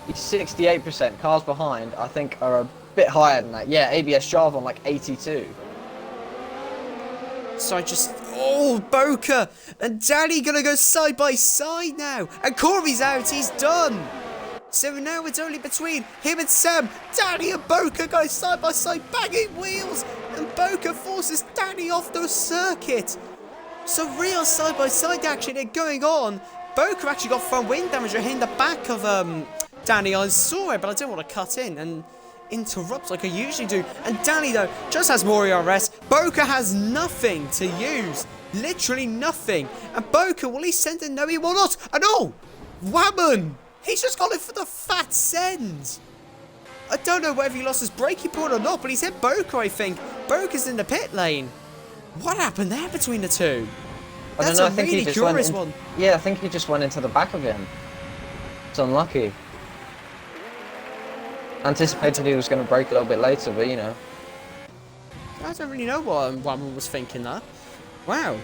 he's 68%. Cars behind, I think, are a bit higher than that. Yeah, ABS Java on like 82. So I just... Oh, Boca and Danny gonna go side by side now. And Corey's out, he's done. So now it's only between him and Sam. Danny and Boca go side by side, banging wheels. And Boca forces Danny off the circuit. So real side by side action is going on. Boca actually got front wing damage hitting the back of Danny. I saw it, but I didn't want to cut in and interrupt like I usually do. And Danny though just has more ERS. Boca has nothing to use, literally nothing. And Boca, will he send it? No, he will not. And oh, Whammon, he's just got it for the fat send. I don't know whether he lost his braking point or not, but he's hit Boca, I think. Boca's in the pit lane. What happened there between the two? That's a really curious one. Yeah, I think he just went into the back of him. It's unlucky. Anticipated he was going to brake a little bit later, but you know. I don't really know what Whammon was thinking there. Wow.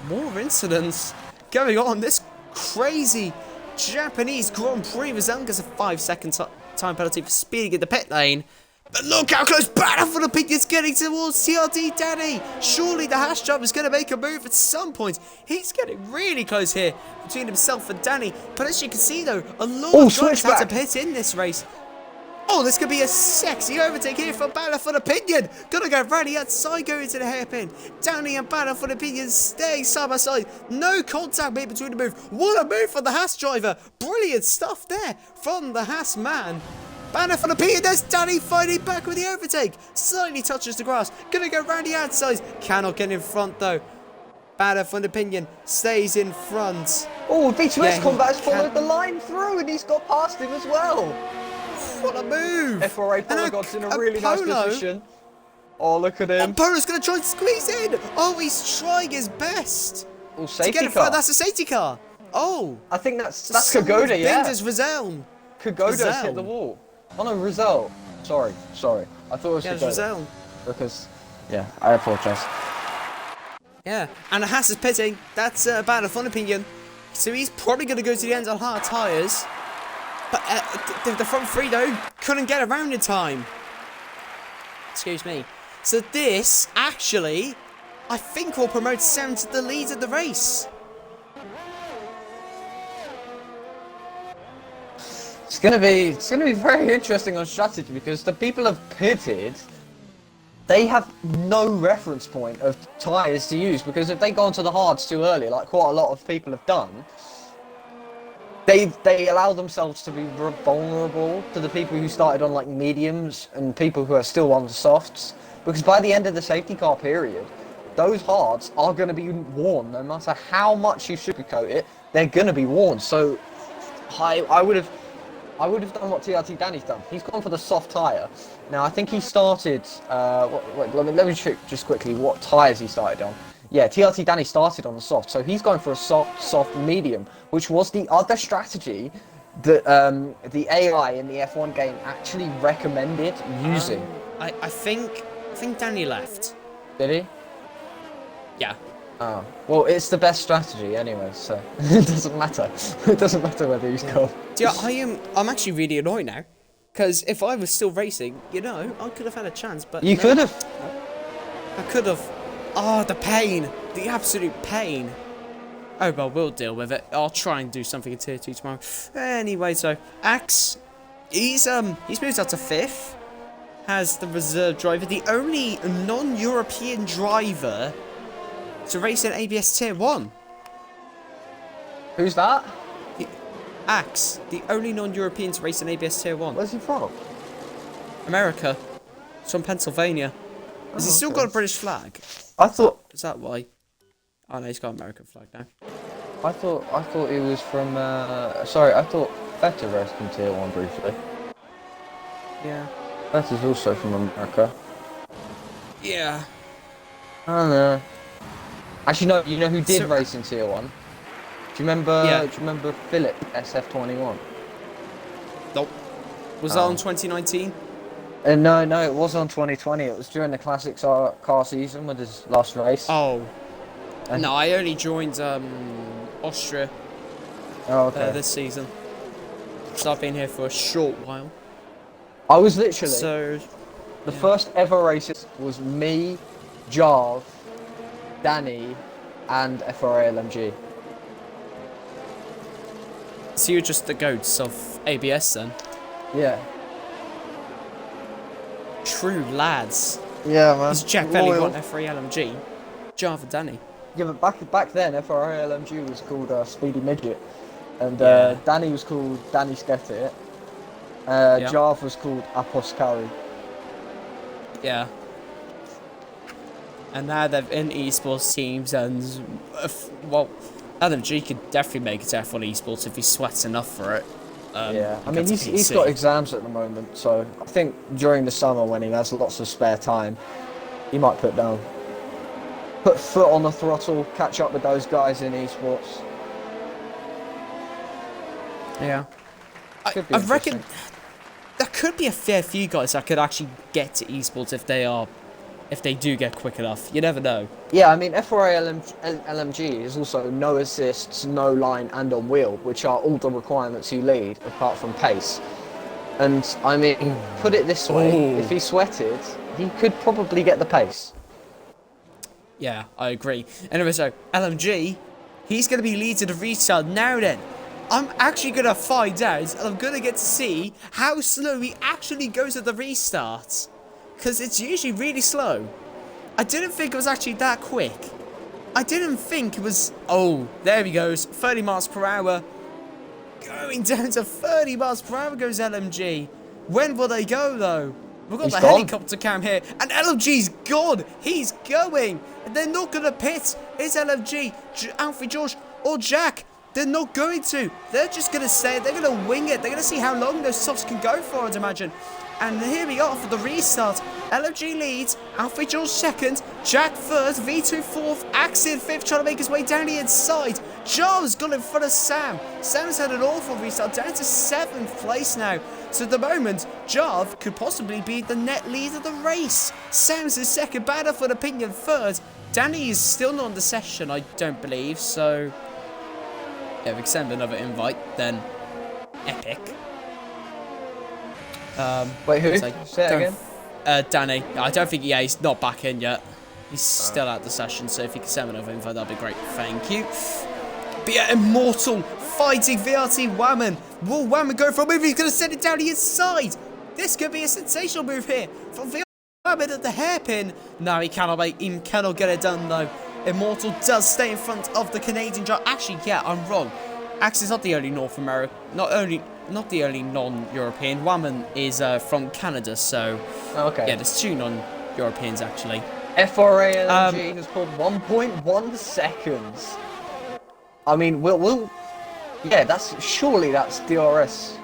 More incidents going on. This crazy Japanese Grand Prix. Rizal gets a 5-second time penalty for speeding in the pit lane. But look how close Battle for the Pink is getting towards TRT Danny. Surely the hash job is going to make a move at some point. He's getting really close here between himself and Danny. But as you can see though, a lot of guys had to pit in this race. Oh, this could be a sexy overtake here for Battle for the Pinion. Gonna go rally outside, going into the hairpin. Danny and Battle for the Pinion staying side by side. No contact made between the move. What a move from the Haas driver. Brilliant stuff there from the Haas man. Banner for the Pinion, there's Danny fighting back with the overtake. Slightly touches the grass. Gonna go round the outside. Cannot get in front though. Banner for the Pinion stays in front. Oh, V2S Combat has followed the line through and he's got past him as well. What a move! FRA Polygon's in a really nice position. Oh, look at him. Oh, Polo's going to try and squeeze in. Oh, he's trying his best. Oh, safety car. That's a safety car. Oh. I think that's Kagoda, yeah. Rizal. Kagoda's hit the wall. Oh, no, Rizal. Sorry. I thought it was Kagoda. Rizal. Because, yeah, I apologize. Yeah, and Haas is pitting. That's a bad of fun opinion. So he's probably going to go to the end on hard tyres. But the front three, though, couldn't get around in time. Excuse me. So this, actually, I think will promote Sam to the lead of the race. It's gonna be very interesting on strategy because the people have pitted. They have no reference point of tyres to use because if they go onto the hards too early, like quite a lot of people have done, they allow themselves to be vulnerable to the people who started on like mediums and people who are still on the softs. Because by the end of the safety car period, those hards are going to be worn. No matter how much you sugarcoat it, they're going to be worn. So I would have done what TRT Danny's done. He's gone for the soft tyre. Now I think he started. Let me check just quickly what tyres he started on. Yeah, TRT Danny started on the soft, so he's going for a soft medium, which was the other strategy that the AI in the F1 game actually recommended using. I think Danny left. Did he? Yeah. Oh, well, it's the best strategy anyway, so it doesn't matter. It doesn't matter whether he's gone. Yeah, I'm actually really annoyed now, because if I was still racing, you know, I could have had a chance, but you could have. I could have. Oh, the pain. The absolute pain. Oh, well, we'll deal with it. I'll try and do something in Tier 2 tomorrow. Anyway, so, Axe, he's moved out to 5th. Has the reserve driver, the only non-European driver to race in ABS Tier 1. Who's that? Axe, the only non-European to race in ABS Tier 1. Where's he from? America. It's from Pennsylvania. Has he still got a British flag? I thought... Is that why? Oh no, he's got an American flag now. I thought he was from, sorry, I thought Vettel raced in Tier 1 briefly. Yeah. Vettel's also from America. Yeah. I don't know. Actually, no, you know who did race in Tier 1? Do you remember, do you remember Philip, SF21? Nope. Was that on 2019? No, it was on 2020. It was during the Classics car season with his last race. Oh. And No, I only joined Austria this season. So I've been here for a short while. I was literally... So... The first ever races was me, Jarv, Danny, and FRA LMG. So you're just the goats of ABS then? Yeah. True lads. Yeah, man. Because Jack Belly won FRA LMG. Java Danny. Yeah, but back then, FRA LMG was called Speedy Midget. And Danny was called Danny Skettit. Jarv was called Aposkari. Yeah. And now they're in esports teams, and well, LMG could definitely make it to F1 esports if he sweats enough for it. Yeah, I mean he's got exams at the moment, so I think during the summer when he has lots of spare time, he might put foot on the throttle, catch up with those guys in esports. Yeah, I reckon there could be a fair few guys that could actually get to esports if they do get quick enough. You never know. Yeah, I mean, FRA LMG is also no assists, no line, and on wheel, which are all the requirements you need, apart from pace. And, I mean, put it this way, if he sweated, he could probably get the pace. Yeah, I agree. Anyway, so, LMG, he's going to be leading the restart now then. I'm actually going to find out, and I'm going to get to see how slow he actually goes at the restart. Because it's usually really slow. I didn't think it was actually that quick. I didn't think it was... Oh, there he goes. 30 miles per hour. Going down to 30 miles per hour goes LMG. When will they go, though? We've got the helicopter cam here. And LMG's gone. He's going. And they're not going to pit. It's LMG, Alfie George, or Jack. They're not going to. They're just going to stay. They're going to wing it. They're going to see how long those softs can go for, I'd imagine. And here we are for the restart. LMG leads, Alfie George second, Jack third, V2 fourth, Axid fifth, trying to make his way down the inside. Jarv's got in front of Sam. Sam's had an awful restart, down to 7th place now. So at the moment, Jarv could possibly be the net lead of the race. Sam's in second, Bad for an opinion third. Danny is still not on the session, I don't believe, so... Yeah, if we send another invite, then epic. Wait, who? Say it again. Danny. I don't think, he's not back in yet. He's still at the session, so if you can send another info, that'd be great. Thank you. But yeah, Immortal fighting VRT Whammon. Will Whammon go for a move? He's going to send it down the inside. This could be a sensational move here from VRT Whammon at the hairpin. No, he cannot get it done, though. Immortal does stay in front of the Canadian driver. Actually, yeah, I'm wrong. Axe is not the only North American, not the only non-European. Whammon is from Canada, so yeah, there's 2 non-Europeans actually. FRA LNG has pulled 1.1 seconds. I mean, yeah, that's DRS.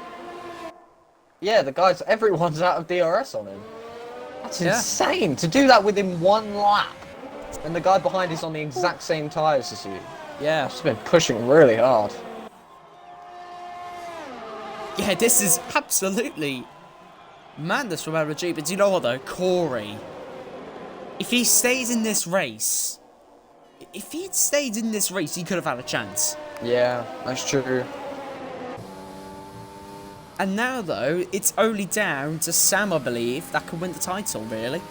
Yeah, everyone's out of DRS on him. That's insane to do that within 1 lap. And the guy behind is on the exact same tyres as you. Yeah. I've been pushing really hard. Yeah, this is absolutely madness from LMG. But do you know what though? Corey, if he stays in this race, he could have had a chance. Yeah, that's true. And now though, it's only down to Sam, I believe, that can win the title, really.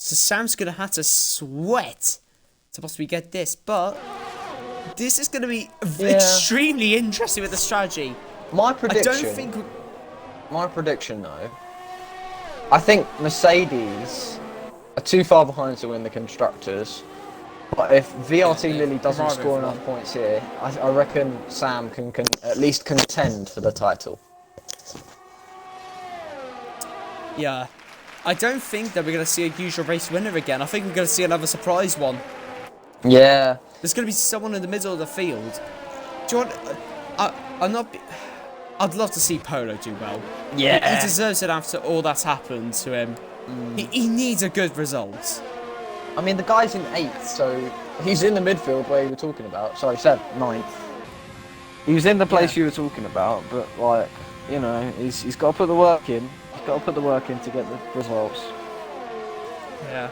So Sam's going to have to sweat to possibly get this, but this is going to be extremely interesting with the strategy. My prediction though, I think Mercedes are too far behind to win the Constructors, but if VRT Lily doesn't score enough points here, I reckon Sam can at least contend for the title. Yeah. I don't think that we're going to see a usual race winner again. I think we're going to see another surprise one. Yeah. There's going to be someone in the middle of the field. Do you want... I'd love to see Polo do well. Yeah. He deserves it after all that's happened to him. He needs a good result. I mean, the guy's in 8th, so he's in the midfield where you were talking about. Sorry, 7th, 9th. He was in the place Yeah. you were talking about, but like, you know, he's got to put the work in. He's got to put the work in to get the results. Yeah.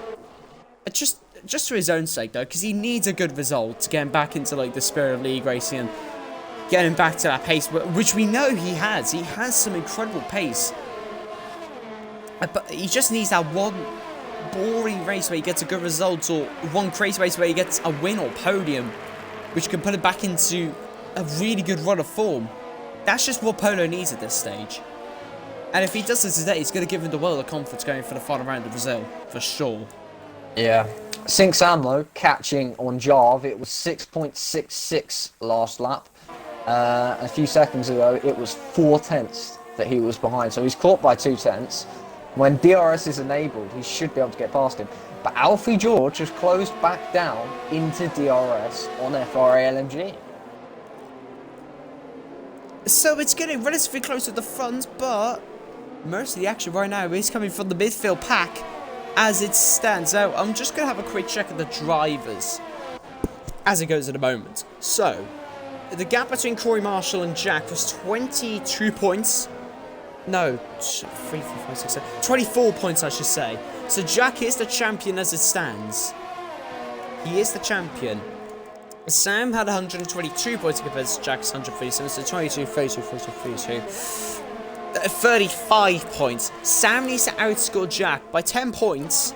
Just for his own sake though, because he needs a good result to get him back into like the spirit of league racing and get him back to that pace, which we know he has. He has some incredible pace. But he just needs that one boring race where he gets a good result, or one crazy race where he gets a win or podium, which can put him back into a really good run of form. That's just what Polo needs at this stage. And if he does this today, it's going to give him the world of confidence going for the final round of Brazil, for sure. Yeah. Sink Sam though, catching on Jarve, it was 6.66 last lap. A few seconds ago, it was 4/10 that he was behind, so he's caught by 2/10. When DRS is enabled, he should be able to get past him. But Alfie George has closed back down into DRS on FRA LMG. So it's getting relatively close to the front, but most of the action right now is coming from the midfield pack as it stands out. I'm just going to have a quick check of the drivers as it goes at the moment. So, the gap between Corey Marshall and Jack was 22 points. No, 3, 4, 5, 6, 7, 24 points I should say. So Jack is the champion as it stands. He is the champion. Sam had 122 points compared to Jack's 137, so 22, 32, 42, 32. 35 points. Sam needs to outscore Jack by 10 points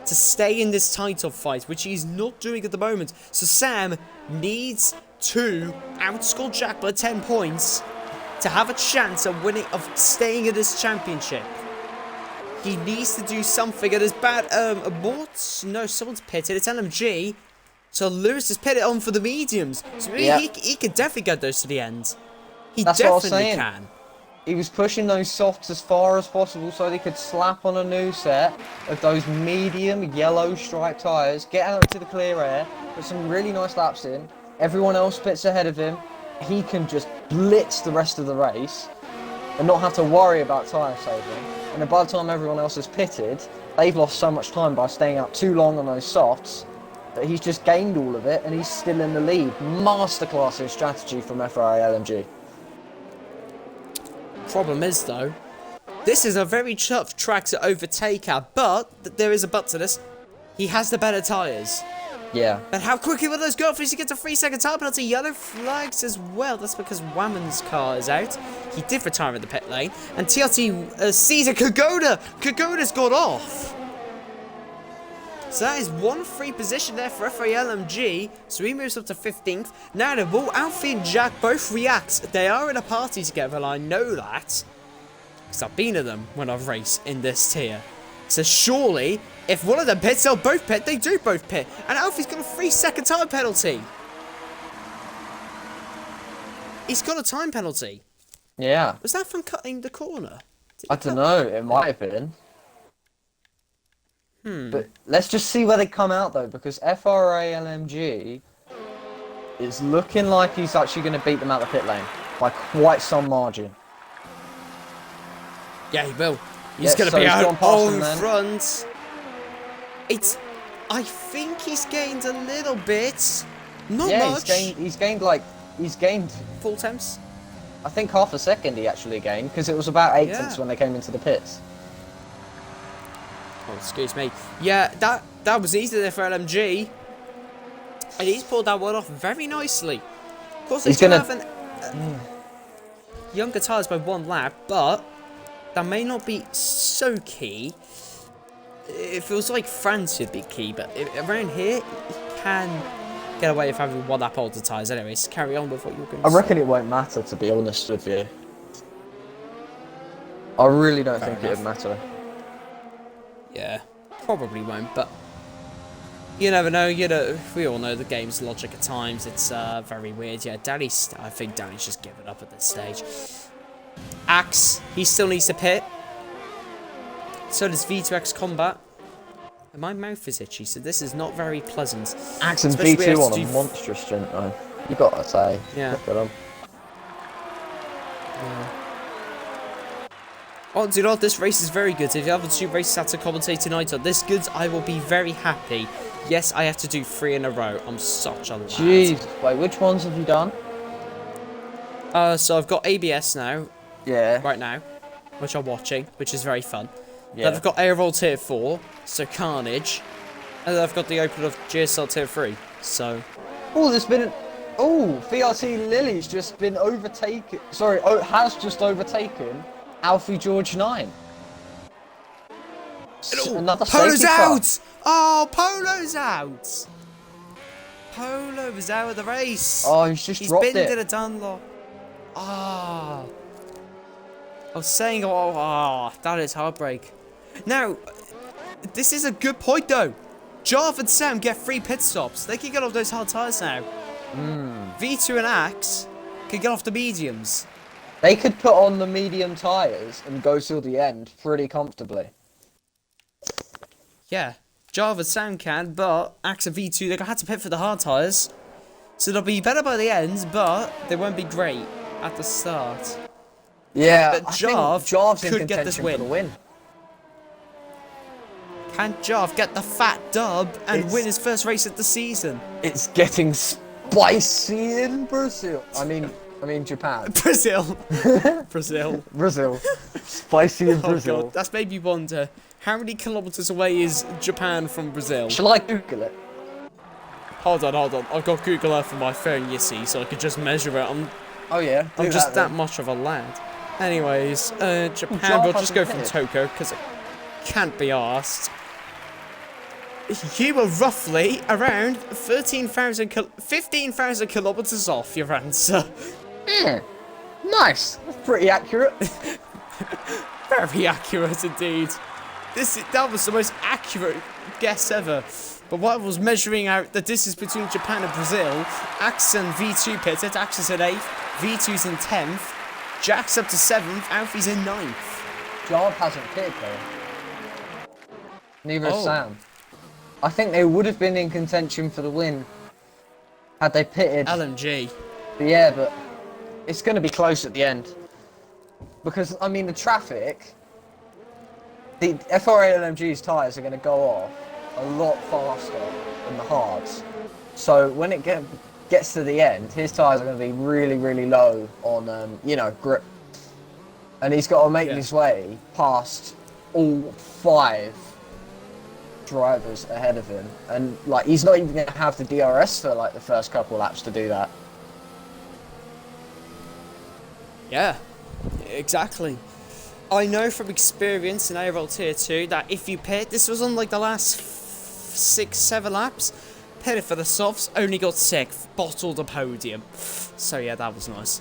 to stay in this title fight, which he's not doing at the moment. So Sam needs to outscore Jack by 10 points to have a chance of winning, of staying in this championship. He needs to do something, and as bad, no, someone's pitted, it's LMG. So Lewis has pitted on for the mediums. So he could definitely get those to the end. That's what I was definitely saying. can. He was pushing those softs as far as possible so they could slap on a new set of those medium yellow striped tyres, get out into the clear air, put some really nice laps in. Everyone else pits ahead of him. He can just blitz the rest of the race and not have to worry about tyre saving. And then by the time everyone else has pitted, they've lost so much time by staying out too long on those softs that he's just gained all of it and he's still in the lead. Masterclass in strategy from FRA LMG. Problem is though, this is a very tough track to overtake at, but there is a but to this. He has the better tyres. Yeah. And how quickly will those go off? He gets a 3-second time penalty. Yellow flags as well. That's because Wamman's car is out. He did retire in the pit lane. And TRT Caesar Kagoda. Kagoda's got off. So that is one free position there for FA LMG. So he moves up to 15th. Now the ball, Alfie and Jack both react. They are in a party together, and I know that, because I've been to them when I've raced in this tier. So surely, if one of them pits, they'll both pit. They do both pit. And Alfie's got a 3-second time penalty. He's got a time penalty. Yeah. Was that from cutting the corner? I don't know. It might have been. But let's just see where they come out though, because FRA LMG is looking like he's actually going to beat them out the pit lane by quite some margin. Yeah, he will. He's going to be out on front. I think he's gained a little bit. Not much. He's gained 4 tenths. I think half a second he actually gained, because it was about 8 tenths when they came into the pits. Oh, excuse me. Yeah, that was easy there for LMG. And he's pulled that one off very nicely. Of course, he's going to have younger tyres by 1 lap, but that may not be so key. It feels like France would be key, but around here, he can get away with having 1 lap older tyres. Anyways, carry on with what you're going to say. I reckon it won't matter, to be honest with you. I really don't think it would matter. Yeah, probably won't, but you never know. We all know the game's logic at times. It's very weird. Yeah, I think Danny's just given up at this stage. Axe, he still needs to pit. So does V2X Combat. And my mouth is itchy, so this is not very pleasant. Axe and V2 on a monstrous strength though. You gotta say. Yeah. Look at him. Yeah. Oh, do you know what? This race is very good. If you have 2 races out to commentate tonight on this good, I will be very happy. Yes, I have to do 3 in a row. I'm such a lad. Jeez. Wait, which ones have you done? So I've got ABS now, Yeah. right now, which I'm watching, which is very fun. Yeah. Then I've got Airroll Tier 4, so Carnage. And then I've got the open of GSL Tier 3, so... Oh, there's been... Oh, VRT Lily's just been overtaken... Sorry, has just overtaken Alfie George 9. Another Polo's safety car. out! Oh, Polo's out! Polo was out of the race. Oh, he's just dropped been it. to the Dunlop. Ah. I was saying, oh, that is heartbreak. Now, this is a good point though. Jarv and Sam get 3 pit stops. They can get off those hard tyres now. V2 and Axe can get off the mediums. They could put on the medium tyres and go till the end pretty comfortably. Yeah, Jarv and Sam can, but Axe and V2, they had to pit for the hard tyres. So they'll be better by the end, but they won't be great at the start. Yeah, but Jarv could get this win. For the win. Can Jarv get the fat dub and win his first race of the season? It's getting spicy in Brazil. I mean Japan. Brazil. Brazil. Brazil. Spicy in Oh Brazil. god, that's made me wonder, how many kilometers away is Japan from Brazil? Shall I Google it? Hold on. I've got Google Earth on my phone, you see, so I could just measure it. Oh yeah. I'm just that much of a lad. Anyways, Japan, we'll just go from Tokyo, because it can't be arsed. You were roughly around 15,000 kilometers off your answer. Nice. That's pretty accurate. Very accurate indeed. That was the most accurate guess ever. But what I was measuring out the distance between Japan and Brazil, Axe and V2 pitted. Axe is in 8th, V2's in 10th, Jack's up to 7th, Alfie's in 9th. Jarv hasn't pitted though. Neither has Sam. I think they would have been in contention for the win had they pitted. LMG. But yeah, but it's going to be close at the end. Because, I mean, the traffic, the FRA LMG's tyres are going to go off a lot faster than the hards. So when it gets to the end, his tyres are going to be really, really low on, grip. And he's got to make his way past all 5 drivers ahead of him, and like he's not even going to have the DRS for like the first couple laps to do that. Yeah, exactly. I know from experience in Airroll Tier 2 that if you pit, this was on like the last 6-7 laps, pitted for the softs, only got 6th, bottled a podium. So yeah, that was nice.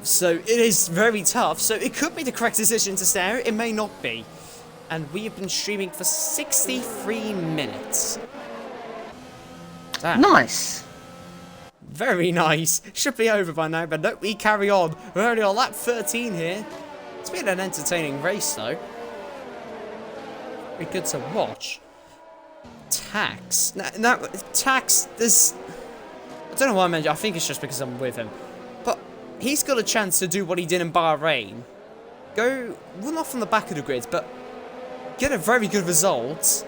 So it is very tough, so it could be the correct decision to stay out, it may not be. And we have been streaming for 63 minutes. Nice. Very nice. Should be over by now, but no, we carry on. We're only on lap 13 here. It's been an entertaining race, though. Very good to watch. Tax. Now Tax, there's... I don't know why I mentioned. I think it's just because I'm with him. But he's got a chance to do what he did in Bahrain. Go, well, not from the back of the grid, but get a very good result.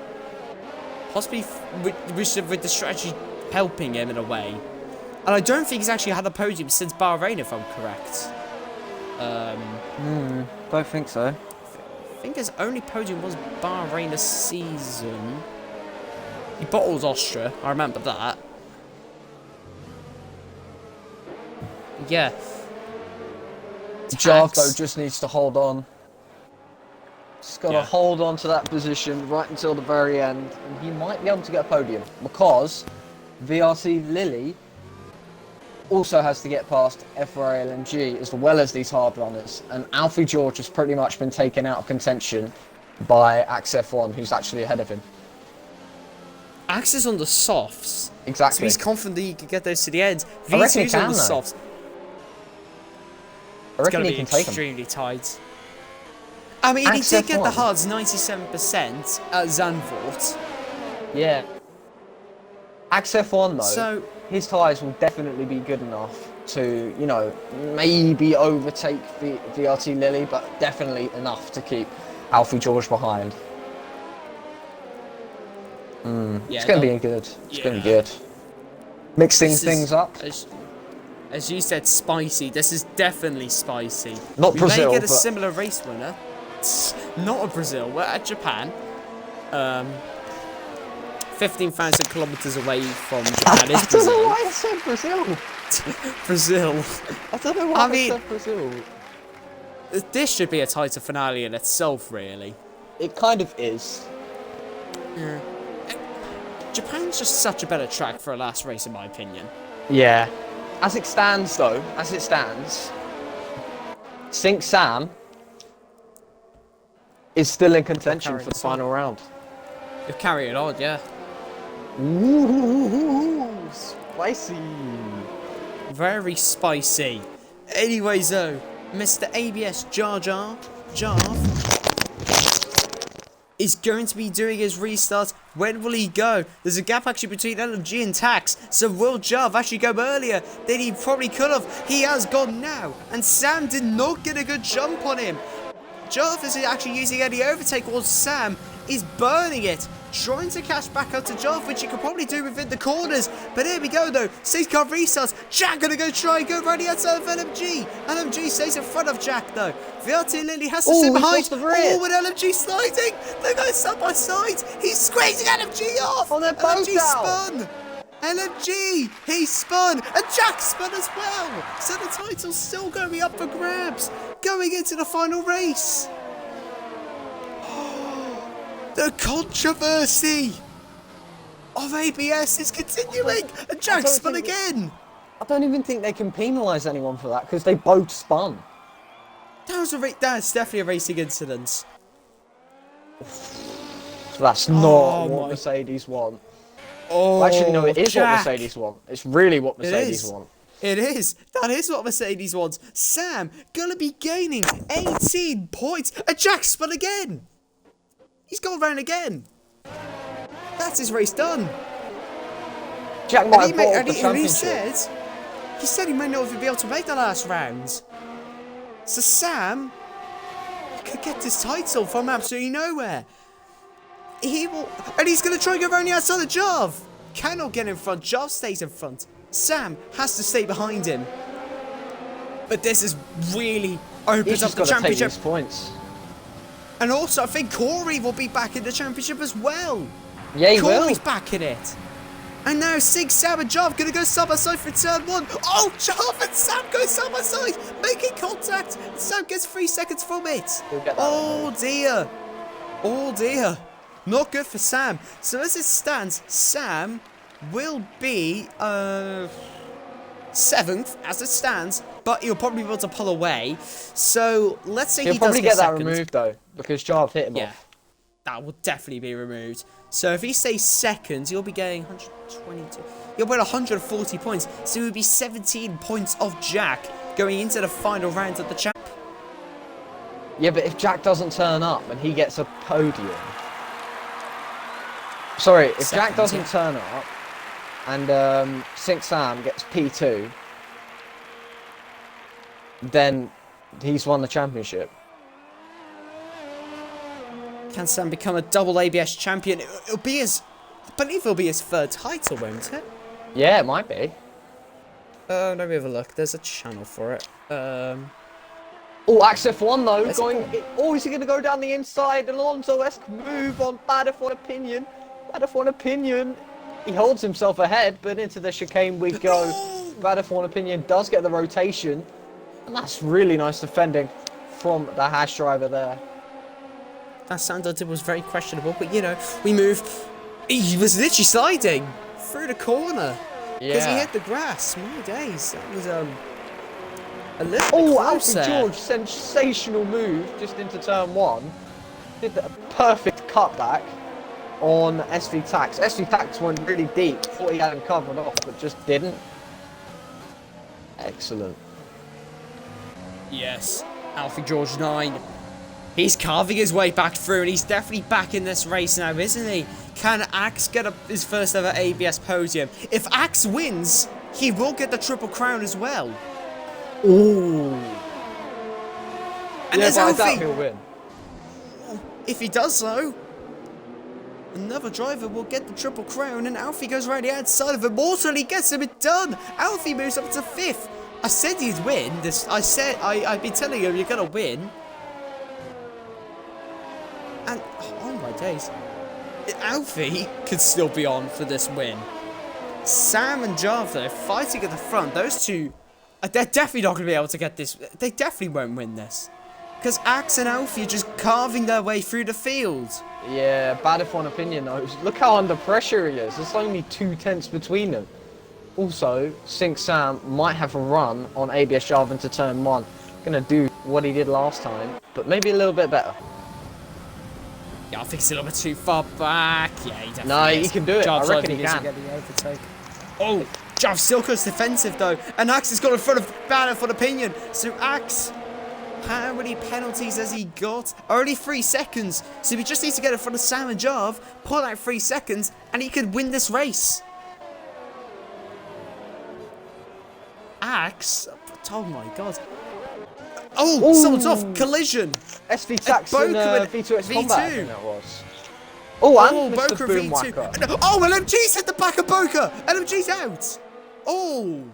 Possibly with the strategy helping him in a way. And I don't think he's actually had a podium since Bahrain, if I'm correct. Don't think so. I think his only podium was Bahrain this season. He bottled Austria, I remember that. Yeah. Jarv though just needs to hold on. Just got to hold on to that position right until the very end, and he might be able to get a podium because VRC Lily also has to get past FRA LMG as well as these hard runners, and Alfie George has pretty much been taken out of contention by Axe F1, who's actually ahead of him. Axe is on the softs. Exactly. So he's confident that he can get those to the end. I reckon he V2's can, on the though. softs. I It's reckon going to he be can take them. extremely tight. I mean, he Axe did get the F1. hards 97% at Zandvoort. Yeah. Axe F1 though, So, his tyres will definitely be good enough to, you know, maybe overtake VRT Lily, but definitely enough to keep Alfie George behind. yeah, It's going to be good. It's going to be good. Mixing things up. As you said, spicy. This is definitely spicy. Not we Brazil, may get a but... similar race winner. Not a Brazil. We're at Japan. 15,000 kilometers away from Japan is I don't Brazil. know why I said Brazil. Brazil. I don't know why I said Brazil. This should be a title finale in itself, really. It kind of is. Yeah. Japan's just such a better track for a last race, in my opinion. Yeah. As it stands, though, Sink Sam is still in contention for the final round. You're carrying on, yeah. Ooh, spicy. Very spicy. Anyways, though, Mr. ABS Jarv is going to be doing his restart. When will he go? There's a gap actually between LMG and Tax. So will Jarv actually go earlier than he probably could have? He has gone now. And Sam did not get a good jump on him. Jarv is actually using any overtake while Sam is burning it. Trying to catch back out to Jarv, which he could probably do within the corners. But here we go though. Safety car restarts. Jack gonna go try and go right outside of LMG. LMG stays in front of Jack though. VRT Lily has to stay behind. Oh, with LMG sliding. They're going side by side. He's squeezing LMG off. Oh, they're both LMG spun. LMG, he spun, and Jack spun as well. So the title's still going to be up for grabs. Going into the final race. The controversy of ABS is continuing, and Jack spun again. I don't even think they can penalise anyone for that because they both spun. That's definitely a racing incident. That's not what Mercedes want. Oh, actually, no, it is Jack. what Mercedes want. It's really what Mercedes want. It is. That is what Mercedes wants. Sam gonna be gaining 18 points, and Jack spun again. He's gone round again. That's his race done. Jack might have bought the championship. He said he may not even be able to make the last round. So Sam could get this title from absolutely nowhere. He will, and he's going to try and go around the outside of Jarv. Cannot get in front. Jarv stays in front. Sam has to stay behind him. But this is really opens up the championship. Take these points. And also, I think Corey will be back in the championship as well. Yeah, he will. Corey's back in it. And now Sig, Sam and Jarv going to go side by side for turn one. Oh, Jarv and Sam go side by side, making contact. Sam gets 3 seconds from it. Oh dear. Oh dear. Not good for Sam. So as it stands, Sam will be 7th as it stands, but he'll probably be able to pull away. So let's say he'll probably get that removed though, because Jarv hit him off. That will definitely be removed. So if he stays second, he'll be getting 122. He'll get 140 points. So he'll be 17 points off Jack going into the final round of the champ. Yeah, but if Jack doesn't turn up and he gets a podium. Sorry, if Jack doesn't turn up and Sink Sam gets P2, then he's won the championship. Can Sam become a double ABS champion? It'll be his, I believe it'll be his 3rd title, won't it? Yeah, it might be. Let me have a look. There's a channel for it. Oh, XF1 though, is he going to go down the inside? Alonso-esque move on Bad F1 Opinion. Bad F1 Opinion, he holds himself ahead, but into the chicane we go. Bad F1 Opinion does get the rotation, and that's really nice defending from the Hash driver there. That sound I did was very questionable, but you know, we move. He was literally sliding through the corner because he hit the grass. My days, that was a little bit close. Alfie George, sensational move just into turn 1. Did a perfect cutback on SV Tax. SV Tax went really deep. Thought he had him covered off, but just didn't. Excellent. Yes, Alfie George 9. He's carving his way back through, and he's definitely back in this race now, isn't he? Can Axe get his first ever ABS podium? If Axe wins, he will get the Triple Crown as well. Ooh. And there's Alfie. He'll win. If he does so. Another driver will get the Triple Crown, and Alfie goes right outside of him. Also, he gets him it done. Alfie moves up to 5th. I said he'd win. I've been telling you you're gonna win. And oh my days, Alfie could still be on for this win. Sam and Jarv though fighting at the front. Those two, they're definitely not gonna be able to get this. They definitely won't win this, because Axe and Alfie are just carving their way through the field. Yeah, bad if one opinion though. Look how under pressure he is. There's only 2/10 between them. Also, Sync Sam might have a run on ABS Jarv into turn 1. Gonna do what he did last time, but maybe a little bit better. Yeah, I think it's a little bit too far back. Yeah, he definitely No, is. he can do it. Jarv's I reckon he isn't can. getting the overtake. Oh, Jarv still goes defensive though, and Axe has got in front of Banner for opinion. So Axe, how many penalties has he got? Only 3 seconds. So he just needs to get in front of Sam and Jarv, pull out 3 seconds, and he could win this race. Axe, oh my god. Oh, Ooh. someone's off. Collision. SV Tax and V2X Combat, I think that was. Oh, and Mr. Boca Boom V2. Whacker. Oh, LMG's hit the back of Boca. LMG's out. Oh,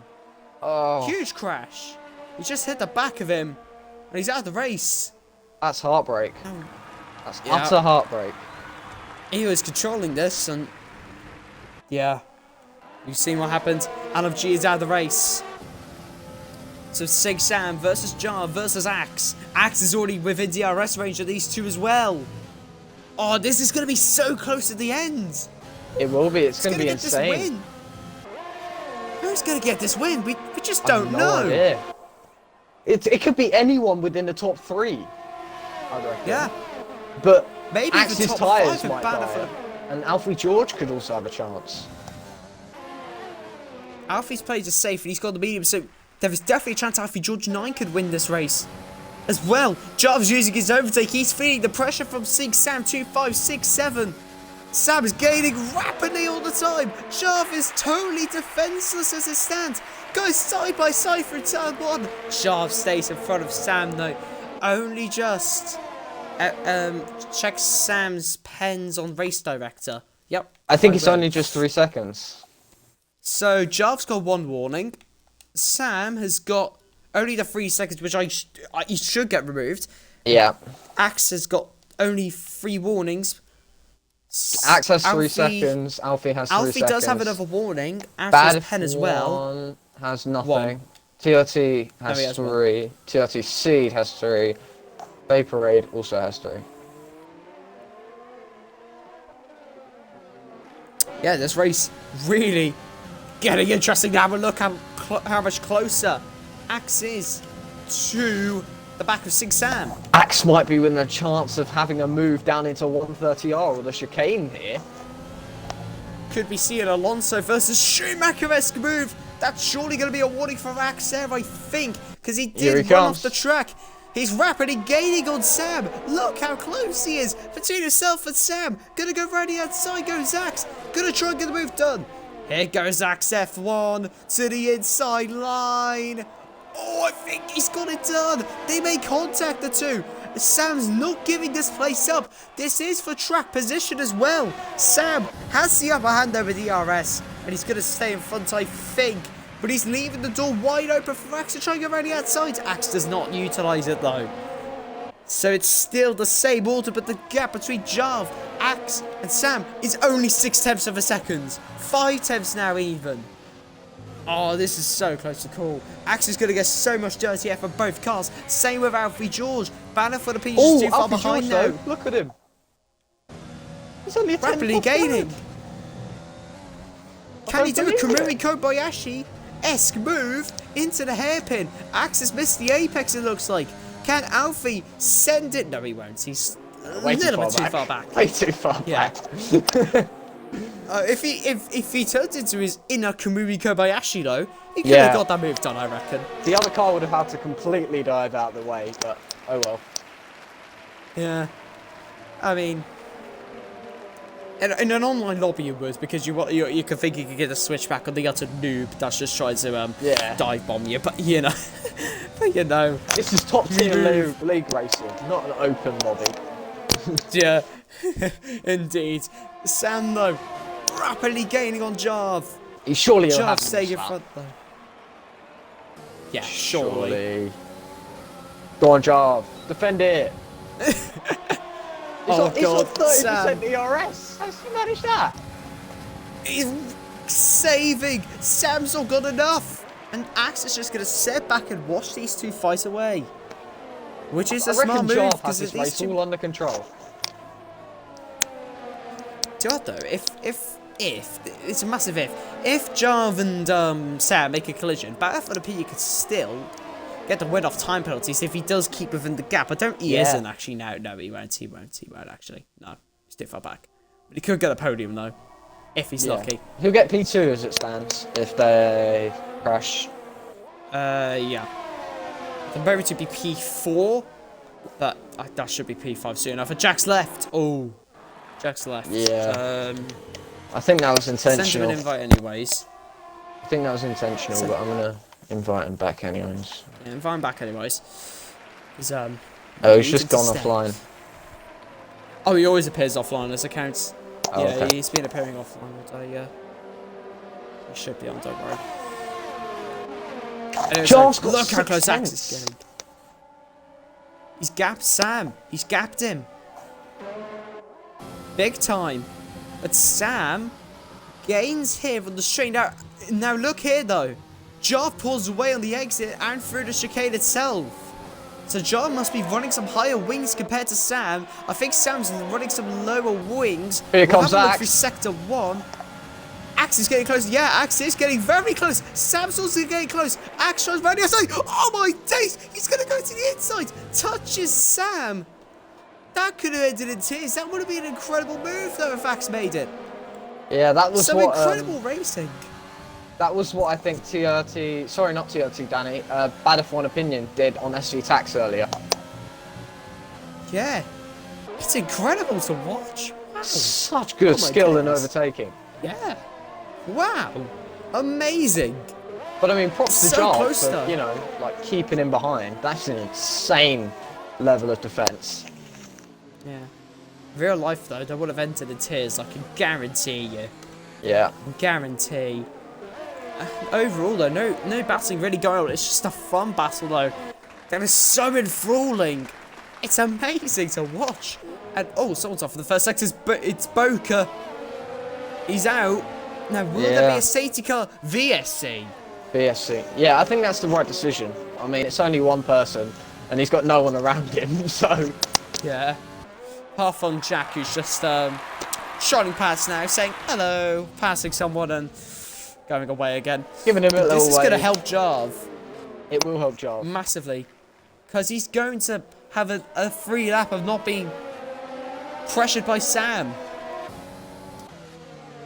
Oh, huge crash. He just hit the back of him, and he's out of the race. that's heartbreak. That's Yeah. utter heartbreak. He was controlling this, and yeah, you've seen what happened. LMG is out of the race. So Sig Sam versus Jarv versus Axe. Axe is already within DRS range of these two as well. Oh, this is going to be so close to the end. It will be. It's going to be get insane. This win? Who's going to get this win? We just I don't have no know. idea. It could be anyone within the top 3. I reckon. Yeah. But Maybe Axe's the top tyres 5 might Banner die. for... And Alfie George could also have a chance. Alfie's played it safe and he's got the medium, so there is definitely a chance Alfie George 9 could win this race as well. Jarv's using his overtake. He's feeling the pressure from Sig Sam 2567. Sam is gaining rapidly all the time. Jarv is totally defenseless as it stands. Goes side by side through turn 1. Jarv stays in front of Sam though. Only just. Check Sam's pens on Race Director. Yep. I think it's only just 3 seconds. So Jarv's got 1 warning. Sam has got only the 3 seconds, which he should get removed. Yeah. Axe has got only 3 warnings. Axe has 3 seconds. Alfie has 3 seconds. Alfie does have another warning. Bad Alfie's pen as well. One has nothing. 1. TRT No, has he has 3. TRT Seed has 3. Vaporade also has 3. Yeah, this race really getting interesting now. But look how much closer Axe is to the back of Sig Sam. Axe might be within a chance of having a move down into 130R or the chicane here. Could be seeing Alonso versus Schumacher-esque move. That's surely going to be a warning for Axe there, I think, because he did run off the track. He's rapidly gaining on Sam. Look how close he is between himself and Sam. Gonna go right outside goes Axe. Gonna try and get the move done. Here goes Axe F1 to the inside line. Oh, I think he's got it done. They make contact, the two. Sam's not giving this place up. This is for track position as well. Sam has the upper hand over DRS, and he's going to stay in front, I think. But he's leaving the door wide open for Axe to try and go around the outside. Axe does not utilise it, though. So it's still the same order, but the gap between Jarv, Axe, and Sam is only 6/10 of a second. 5/10 now even. Oh, this is so close to call. Axe is going to get so much dirty air from both cars. Same with Alfie George. Banner for the P is too far behind now. Look at him. He's only Rapidly gaining. Can he do a Kamui Kobayashi-esque move into the hairpin? Axe has missed the apex, it looks like. Can Alfie send it? No, he won't. He's a little bit too far back. Way too far back. If he turns into his inner Kamui Kobayashi, though, he could have got that move done, I reckon. The other car would have had to completely dive out of the way, but oh well. Yeah. I mean, in an online lobby you would, because you can think you could get a switchback on the utter noob that's just trying to dive bomb you, but you know. But you know. This is top tier league racing, not an open lobby. Yeah, indeed. Sam, though, rapidly gaining on Jarv. He surely will Jarv have staying in this front, though. Yeah, surely. Go on, Jarv. Defend it. Oh, He's God, got 30% Sam. ERS. How's he managed that? He's saving. Sam's not got enough. And Axe is just going to sit back and watch these two fight away. Which is a smart move. Jarv has Because this race all under control. Do you know what, though? If it's a massive if Jarv and Sam make a collision, Battlefield Opinion could still get the win off time penalties if he does keep within the gap. I don't. He isn't actually now. No, he won't. He won't actually. No, he's too far back. But he could get a podium though, if he's lucky. He'll get P2 as it stands if they crash. Yeah. The maybe to be P4, but that should be P5 soon enough. And Jack's left. Oh, Jack's left. Yeah. I think that was intentional. Send him an invite anyways. I think that was intentional, but I'm gonna invite him back anyways. Yeah, invite him back anyways. He's oh, he's just gone offline. Oh, he always appears offline as accounts. Oh, yeah, okay. he's been appearing offline all day. Yeah. He should be on. Don't worry. Anyways, look how close Axe is getting. He's gapped Sam. He's gapped him. Big time. But Sam gains here on the straight. Now look here though. Jarv pulls away on the exit and through the chicane itself. So Jarv must be running some higher wings compared to Sam. I think Sam's running some lower wings. Here comes Axe. Through sector 1. Axe is getting close. Yeah, Axe is getting very close. Sam's also getting close. Axe tries around the outside. Oh my days! He's going to go to the inside. Touches Sam. That could have ended in tears. That would have been an incredible move though if Axe made it. Yeah, that was some what... incredible racing. That was what I think TRT... Sorry, not TRT, Danny. Battlefield Opinion did on SG Tax earlier. Yeah. It's incredible to watch. Wow. Such good skill in overtaking. Yeah. Wow. Amazing. But I mean, props to So Jarv close, for, though. you know, like keeping him behind. That's an insane level of defense. Yeah. Real life though, they would have entered in tears. I can guarantee you. Yeah. Guarantee. Overall though, no battling really going on. It's just a fun battle though. That is so enthralling. It's amazing to watch. And oh, someone's off for the first sector. It's Boca. He's out. Now will there be a safety car? VSC. VSC. Yeah, I think that's the right decision. I mean, it's only one person, and he's got no one around him, so... Yeah. Half on Jack, who's just shining past now, saying hello, passing someone and going away again. Giving him a little This is wave. going to help Jarv. It will help Jarv. Massively. Because he's going to have a free lap of not being pressured by Sam.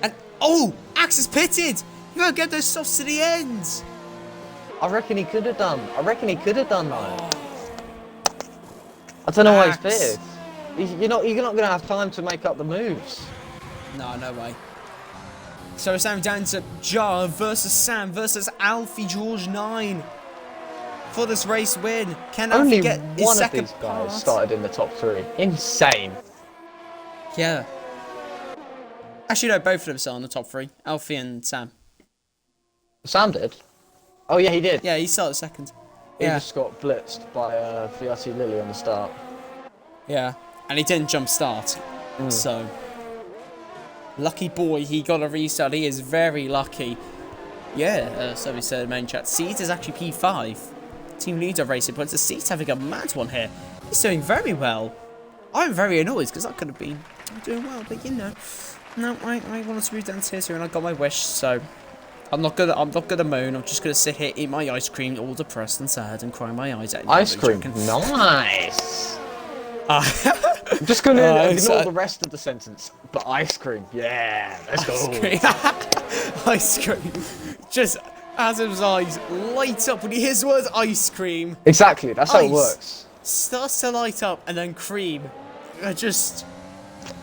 And, oh, Axe is pitted. You got to get those softs to the end. I reckon he could have done. I reckon he could have done though. I don't know why he's pissed. You're not going to have time to make up the moves. No way. So it's now down to Jarv versus Sam versus Alfie George 9 for this race win. Can Alfie get his second one of these guys started in the top 3. Insane. Yeah. Actually, no, both of them started in the top 3. Alfie and Sam. Sam did? Oh yeah, he did. Yeah, he started second. He just got blitzed by VRT Lily on the start. Yeah, and he didn't jump start. So, lucky boy, he got a restart. He is very lucky. Yeah, so we said in the main chat. Seeds is actually P5. Team leader racing points. The Seeds having a mad one here. He's doing very well. I'm very annoyed because I could have been doing well, but you know. No, I wanted to move down tier 2 and I got my wish, so I'm not gonna moan. I'm just gonna sit here, eat my ice cream, all depressed and sad, and cry my eyes out. Ice cream, nice. I'm just gonna ignore the rest of the sentence. But ice cream, yeah, let's go. Ice cream. Just Adam's eyes light up when he hears the word ice cream. Exactly, that's how it works. Starts to light up and then cream. Just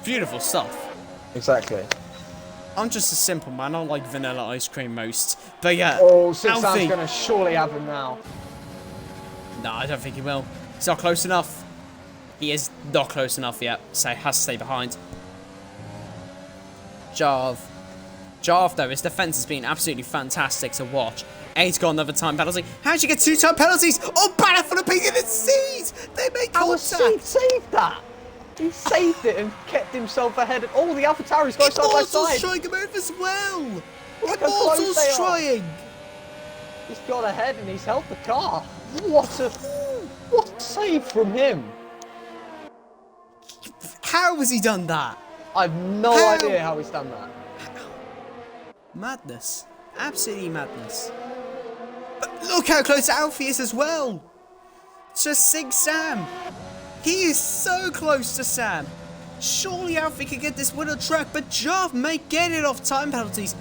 beautiful stuff. Exactly. I'm just a simple man. I like vanilla ice cream most. But yeah, oh, Sixan's Alfie. gonna surely have him now. No, I don't think he will. He's not close enough. He is not close enough yet, so he has to stay behind. Jarv. Jarv, though, his defense has been absolutely fantastic to watch. And he's got another time penalty. How'd you get 2 time penalties? Oh, banner for the pig in the seat! They make contact! Saved that! He saved it and kept himself ahead. And all the AlphaTauri's go side by side. Trying to move as well! Look how close Immortal's they are. trying! He's got ahead and he's held the car. What a save from him. How has he done that? I've no idea how he's done that. Madness. Absolutely madness. But look how close Alfie is as well. To Sig Sam. He is so close to Sam. Surely Alfie could get this win on track, but Jarv may get it off time penalties.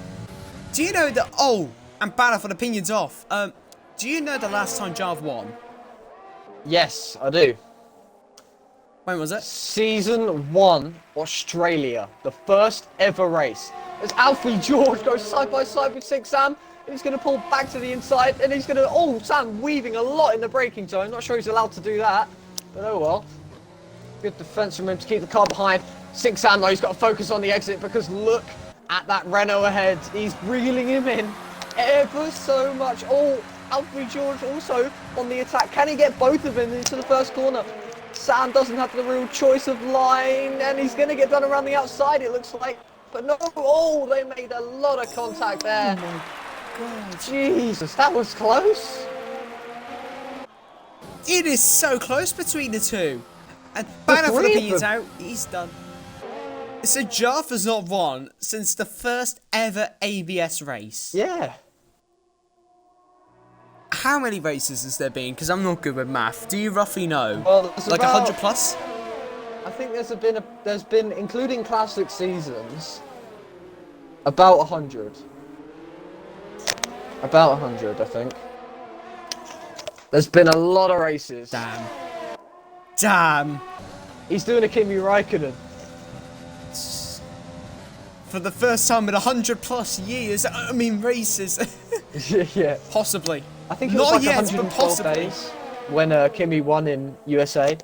Do you know that... Oh, and banner for the opinions off. Do you know the last time Jarv won? Yes, I do. When was it? Season 1, Australia. The first ever race. As Alfie George goes side by side with Sig Sam, and he's going to pull back to the inside, and he's going to... Oh, Sam weaving a lot in the braking zone. Not sure he's allowed to do that, but oh well. Good defence from him to keep the car behind. Sig Sam, though, he's got to focus on the exit, because look at that Renault ahead. He's reeling him in ever so much. Oh, Alfie George also on the attack. Can he get both of them into the first corner? Sam doesn't have the real choice of line, and he's going to get done around the outside, it looks like. But no, oh, they made a lot of contact there. Oh my God. Jesus, that was close. It is so close between the two. And banner for the opinions out, he's done. So Jarv has not won since the first ever ABS race. Yeah. How many races has there been? Because I'm not good with math. Do you roughly know? Well, there's like about, 100 plus? I think there's been, including classic seasons, about 100. About 100, I think. There's been a lot of races. Damn. Damn. He's doing a Kimi Raikkonen. For the first time in 100 plus years, I mean races. Yeah. Possibly. I think it was Not like yet, 112 but possibly. days when Kimi won in USA.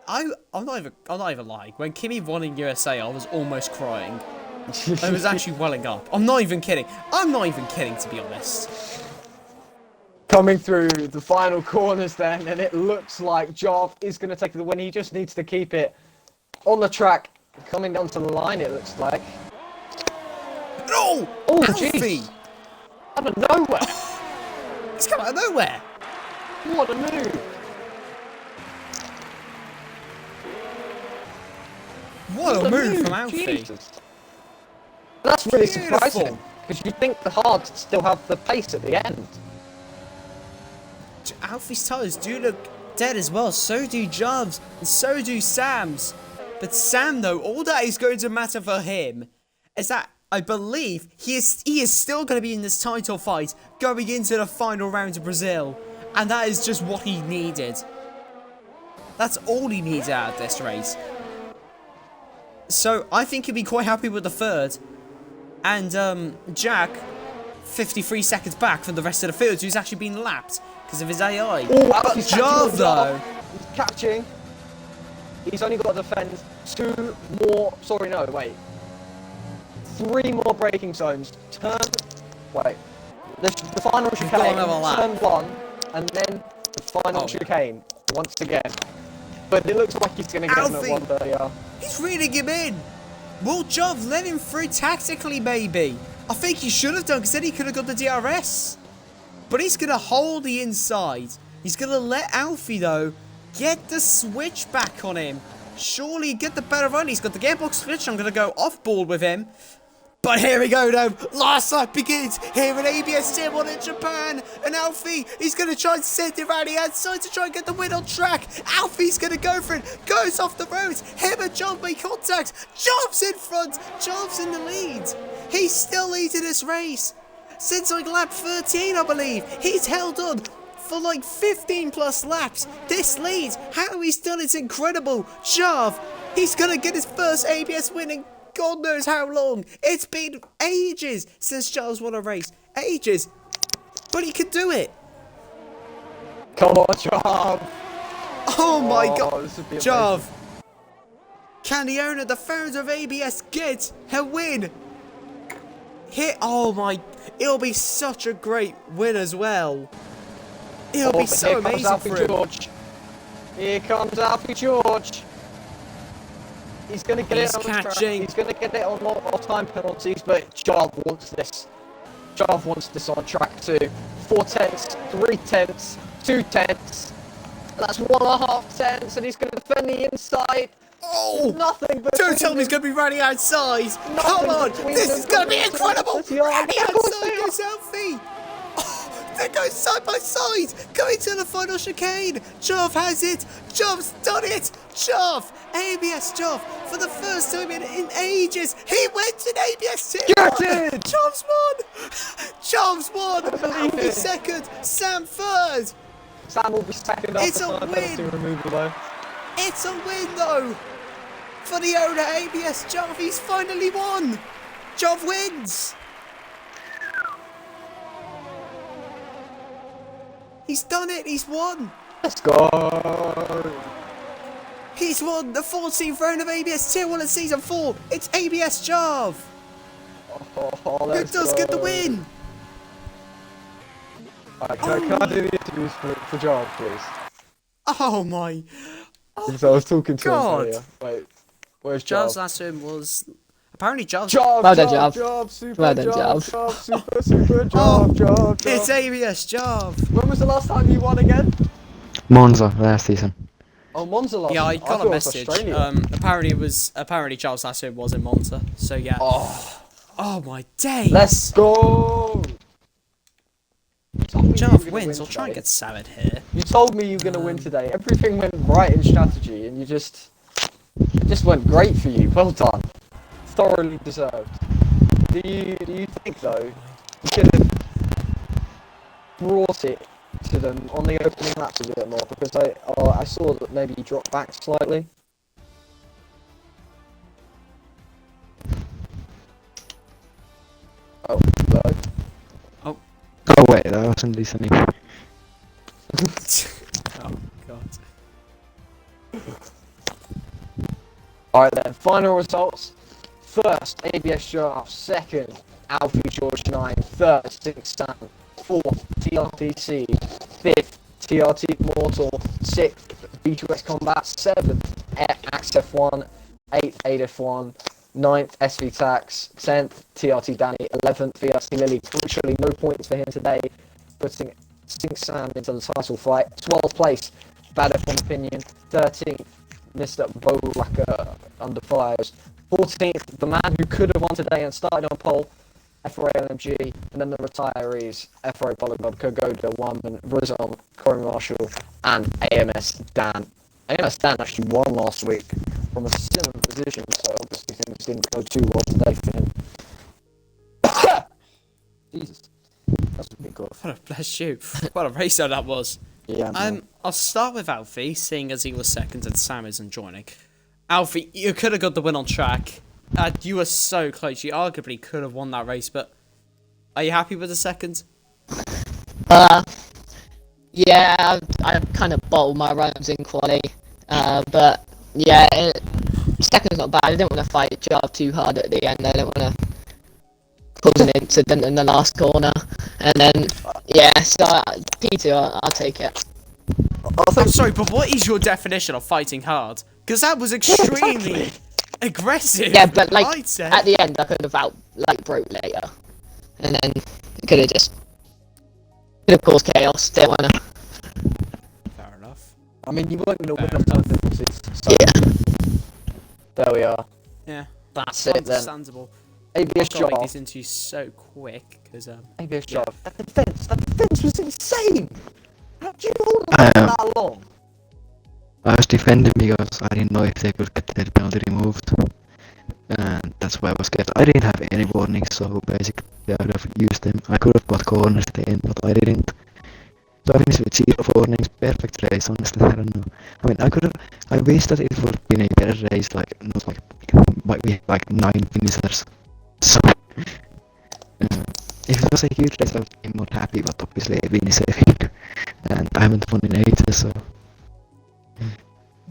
I'm not even lying. When Kimi won in USA, I was almost crying. I was actually welling up. I'm not even kidding. I'm not even kidding, to be honest. Coming through the final corners then, and it looks like Jarv is going to take the win. He just needs to keep it on the track. Coming down to the line, it looks like. No! Oh, Alfie! jeez! Out of nowhere! He's come out of nowhere! What a move! What a move from Alfie! Jesus. That's really Beautiful. surprising, because you think the hards still have the pace at the end. Alfie's tyres do look dead as well. So do Jarv's, and so do Sam's. But Sam, though, all that is going to matter for him is that I believe he is still going to be in this title fight going into the final round of Brazil. And that is just what he needed. That's all he needs out of this race. So I think he'll be quite happy with the third. And Jack, 53 seconds back from the rest of the field, who's actually been lapped because of his AI. Oh, but Jarv, though, he's catching. He's only got to defend 2 more. Sorry, no, wait. 3 more braking zones. Wait. The final chicane. Turn 1, and then the final chicane once again. But it looks like he's going to get him at 130. He's reeling him in. Will Jarv let him through tactically, maybe? I think he should have done, because then he could have got the DRS. But he's going to hold the inside. He's going to let Alfie, though, get the switch back on him. Surely get the better run. He's got the gearbox switch. I'm going to go off board with him. But here we go now. Last lap begins here in ABS Tier 1 in Japan. And Alfie, he's going to try and send it around the outside to try and get the win on track. Alfie's going to go for it. Goes off the road. Him and Jarv make contact. Jarv's in front. Jarv's in the lead. He's still leading this race. Since like lap 13, I believe. He's held on for like 15 plus laps. This lead, how he's done it's incredible. Jarv, he's going to get his first ABS win in God knows how long. It's been ages since Jarv's won a race. Ages. But he can do it. Come on, Jarv. Oh my God. This would be Jarv. Can the owner, the founder of ABS, get her win? Oh my, it'll be such a great win as well. It'll be so amazing for him. George. Here comes Alfie George. He's going to get it on the track. He's going to get it on time penalties, but Jarve wants this. Jarve wants this on track too. 4 tenths, 3 tenths, 2 tenths. That's 1.5 tenths, and he's going to defend the inside. Oh! Nothing but. Don't tell me he's going to be running outside. Come on! This is going to be incredible! Running outside goes Alfie! Oh, they go side by side! Going to the final chicane! Jarve has it! Jarve's done it! Jarve! ABS Jarve! For the first time in ages! He went in ABS 2! Get it! Jarve's won! Jarve's won! Alfie second! Sam third! Sam will be second after It's a win! Removal, though. It's a win though! For the owner, ABS Jarve, he's finally won! Jarve wins! He's done it, he's won! Let's go! He's won the 14th round of ABS Tier 1 in Season 4! It's ABS Jarve! Who does get the win? Alright, can I do the interviews for Jarve, please? Oh my... Because I was talking to him God. earlier. Wait, where's Jarve's Jarve? last win was... Apparently Jarve's... Jarve, Well done, Jarve, Jarve. Jarve, super Well done, Jarve, Jarve. Jarve, super Jarve, Jarve. It's ABS Jarve! When was the last time you won again? Monza last season. Oh, Monza last Yeah, I season. got thought a it was message. Australia. Apparently Jarve's last win was in Monza. So yeah. Oh my days! Let's go! Jarve wins. I'll try and get Sam in here. You told me you were going to win today. Everything went right in strategy, and it just went great for you. Well done. Thoroughly deserved. Do you think though you could have brought it to them on the opening laps a bit more? Because I saw that maybe you dropped back slightly. Oh, no. Oh wait, I wasn't listening. Oh god. Alright then, final results. First, ABS Jarve. Second, Alfie George 9. Third, Sink Sam. Fourth, TRTC. Fifth, TRT Mortal. Sixth, B2S Combat. Seventh, Axe F1. Eighth, 8F1. 9th, SV Tax. 10th, TRT Danny. 11th, VRT Lily. Literally no points for him today, putting Sink Sam into the title fight. 12th place, Bad F1 Opinion. 13th, Mr. Bowlacker under fires. 14th, the man who could have won today and started on pole, FRA LMG, and then the retirees, FRA Polygon, Kogoda, Woman, Rizon, Corey Marshall, and AMS Dan. AMS Dan actually won last week from a similar position, so obviously things didn't go too well today for him. Jesus, that's a big cough. Bless you. What a race that was. Yeah. I'll start with Alfie, seeing as he was second and Sam isn't joining. Alfie, you could have got the win on track. You were so close. You arguably could have won that race, but are you happy with the second? Yeah, I kind of bottled my runs in quali, but yeah, second's not bad. I didn't want to fight Jarve too hard at the end. I didn't want to cause an incident in the last corner, and then yeah, so P2, I'll take it. I'm sorry, but what is your definition of fighting hard? Because that was extremely aggressive. Yeah, but like I'd say. at the end, I could have broke later, and then could have caused chaos. Didn't wanna. Fair enough. I mean, you weren't going to win off time differences, so Yeah. there we are. Yeah. That's it then. Understandable. ABS I've got to make Jarve. these into so quick, because ABS Jarve. That defense was insane. How did you hold on for that long? I was defending because I didn't know if they could get their penalty removed. And that's why I was scared. I didn't have any warnings, so basically I would have used them. I could have got corners at the end, but I didn't. So I finished with 0 warnings, perfect race, honestly, I don't know. I mean, I wish that it would have been a better race, we had like 9 finishers. So, if it was a huge race, I would be more happy, but obviously a win is a win. And I haven't won in ages, so...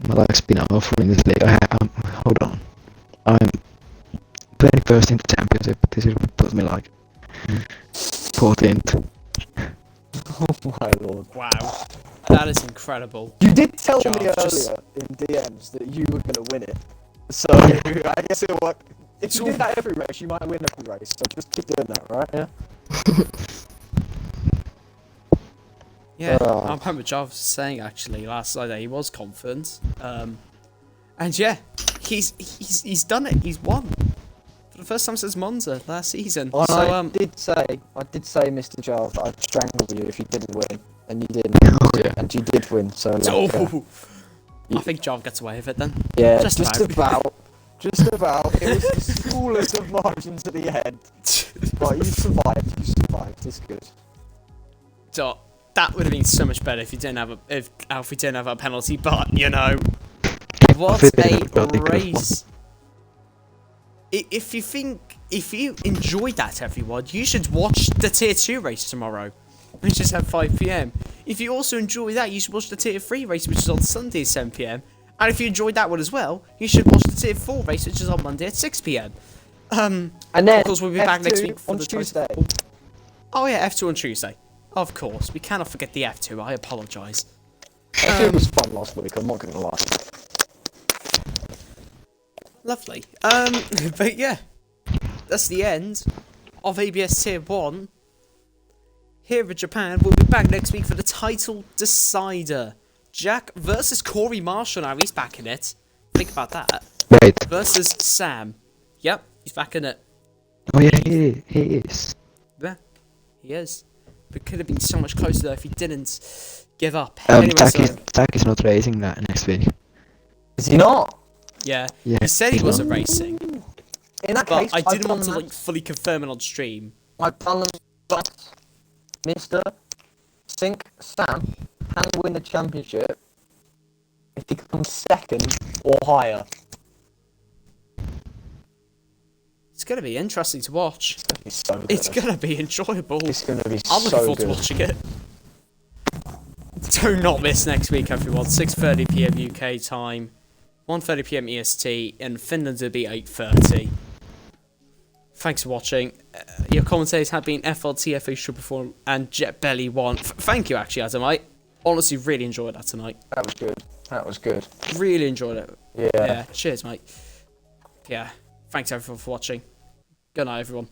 my life's been awful in this league. Hold on. I'm 21st in the championship, but this is what put me like 14th. Oh my lord. Wow. That is incredible. You did tell Job, me earlier just- in DMs that you were going to win it. So, I guess it'll work. If you all- do that every race, you might win every race. So just keep doing that, right? Yeah? Yeah, Oh. I remember Jarvis saying actually last night that he was confident. And yeah, he's done it. He's won for the first time since Monza last season. And So I did say, Mr. Giles, that I'd strangle you if you didn't win, and you didn't. Oh yeah. And you did win. So, like, oh, I think Jarv gets away with it then. yeah, just just about. Just about. It was the smallest of margins at the end. But you survived. You survived. It's good. So that would have been so much better if you didn't have if Alfie didn't have a penalty. But you know, what a race! If you enjoyed that, everyone, you should watch the Tier 2 race tomorrow, which is at 5 PM. If you also enjoy that, you should watch the Tier 3 race, which is on Sunday at 7 PM. And if you enjoyed that one as well, you should watch the Tier 4 race, which is on Monday at 6 PM. And then, Of course, we'll be back next F2 week for on the Tuesday. Oh yeah, F2 on Tuesday. Of course, we cannot forget the F2. I apologise. F2 was fun last week. I'm not gonna lie. Lovely. But yeah, that's the end of ABS Tier 1. Here in Japan, we'll be back next week for the title decider. Jack versus Corey Marshall. Now he's back in it. Think about that. Wait. Versus Sam. Yep, he's back in it. Oh yeah, he is. Yeah, he is. But could have been so much closer though if he didn't give up. Jack is not racing that next week. Is he not? Yeah, Yeah. he said he wasn't racing, In that but case, I didn't I've want to done like fully confirm it on stream. I've done that. Mr. Sink Sam can win the championship if he comes second or higher. It's gonna be interesting to watch. It's so good. It's gonna be enjoyable. It's gonna be I'm looking so forward to good. watching it. Do not miss next week, everyone. 6:30 PM UK time, 1:30 PM EST, and Finland will be 8:30. Thanks for watching. Your commentators have been FLT, FA Perform, and Jet Belly 1. Thank you, actually, Adam. I honestly really enjoyed that tonight. That was good. That was good. Really enjoyed it. Yeah. Yeah. Cheers, mate. Yeah. Thanks, everyone, for watching. Good night, everyone.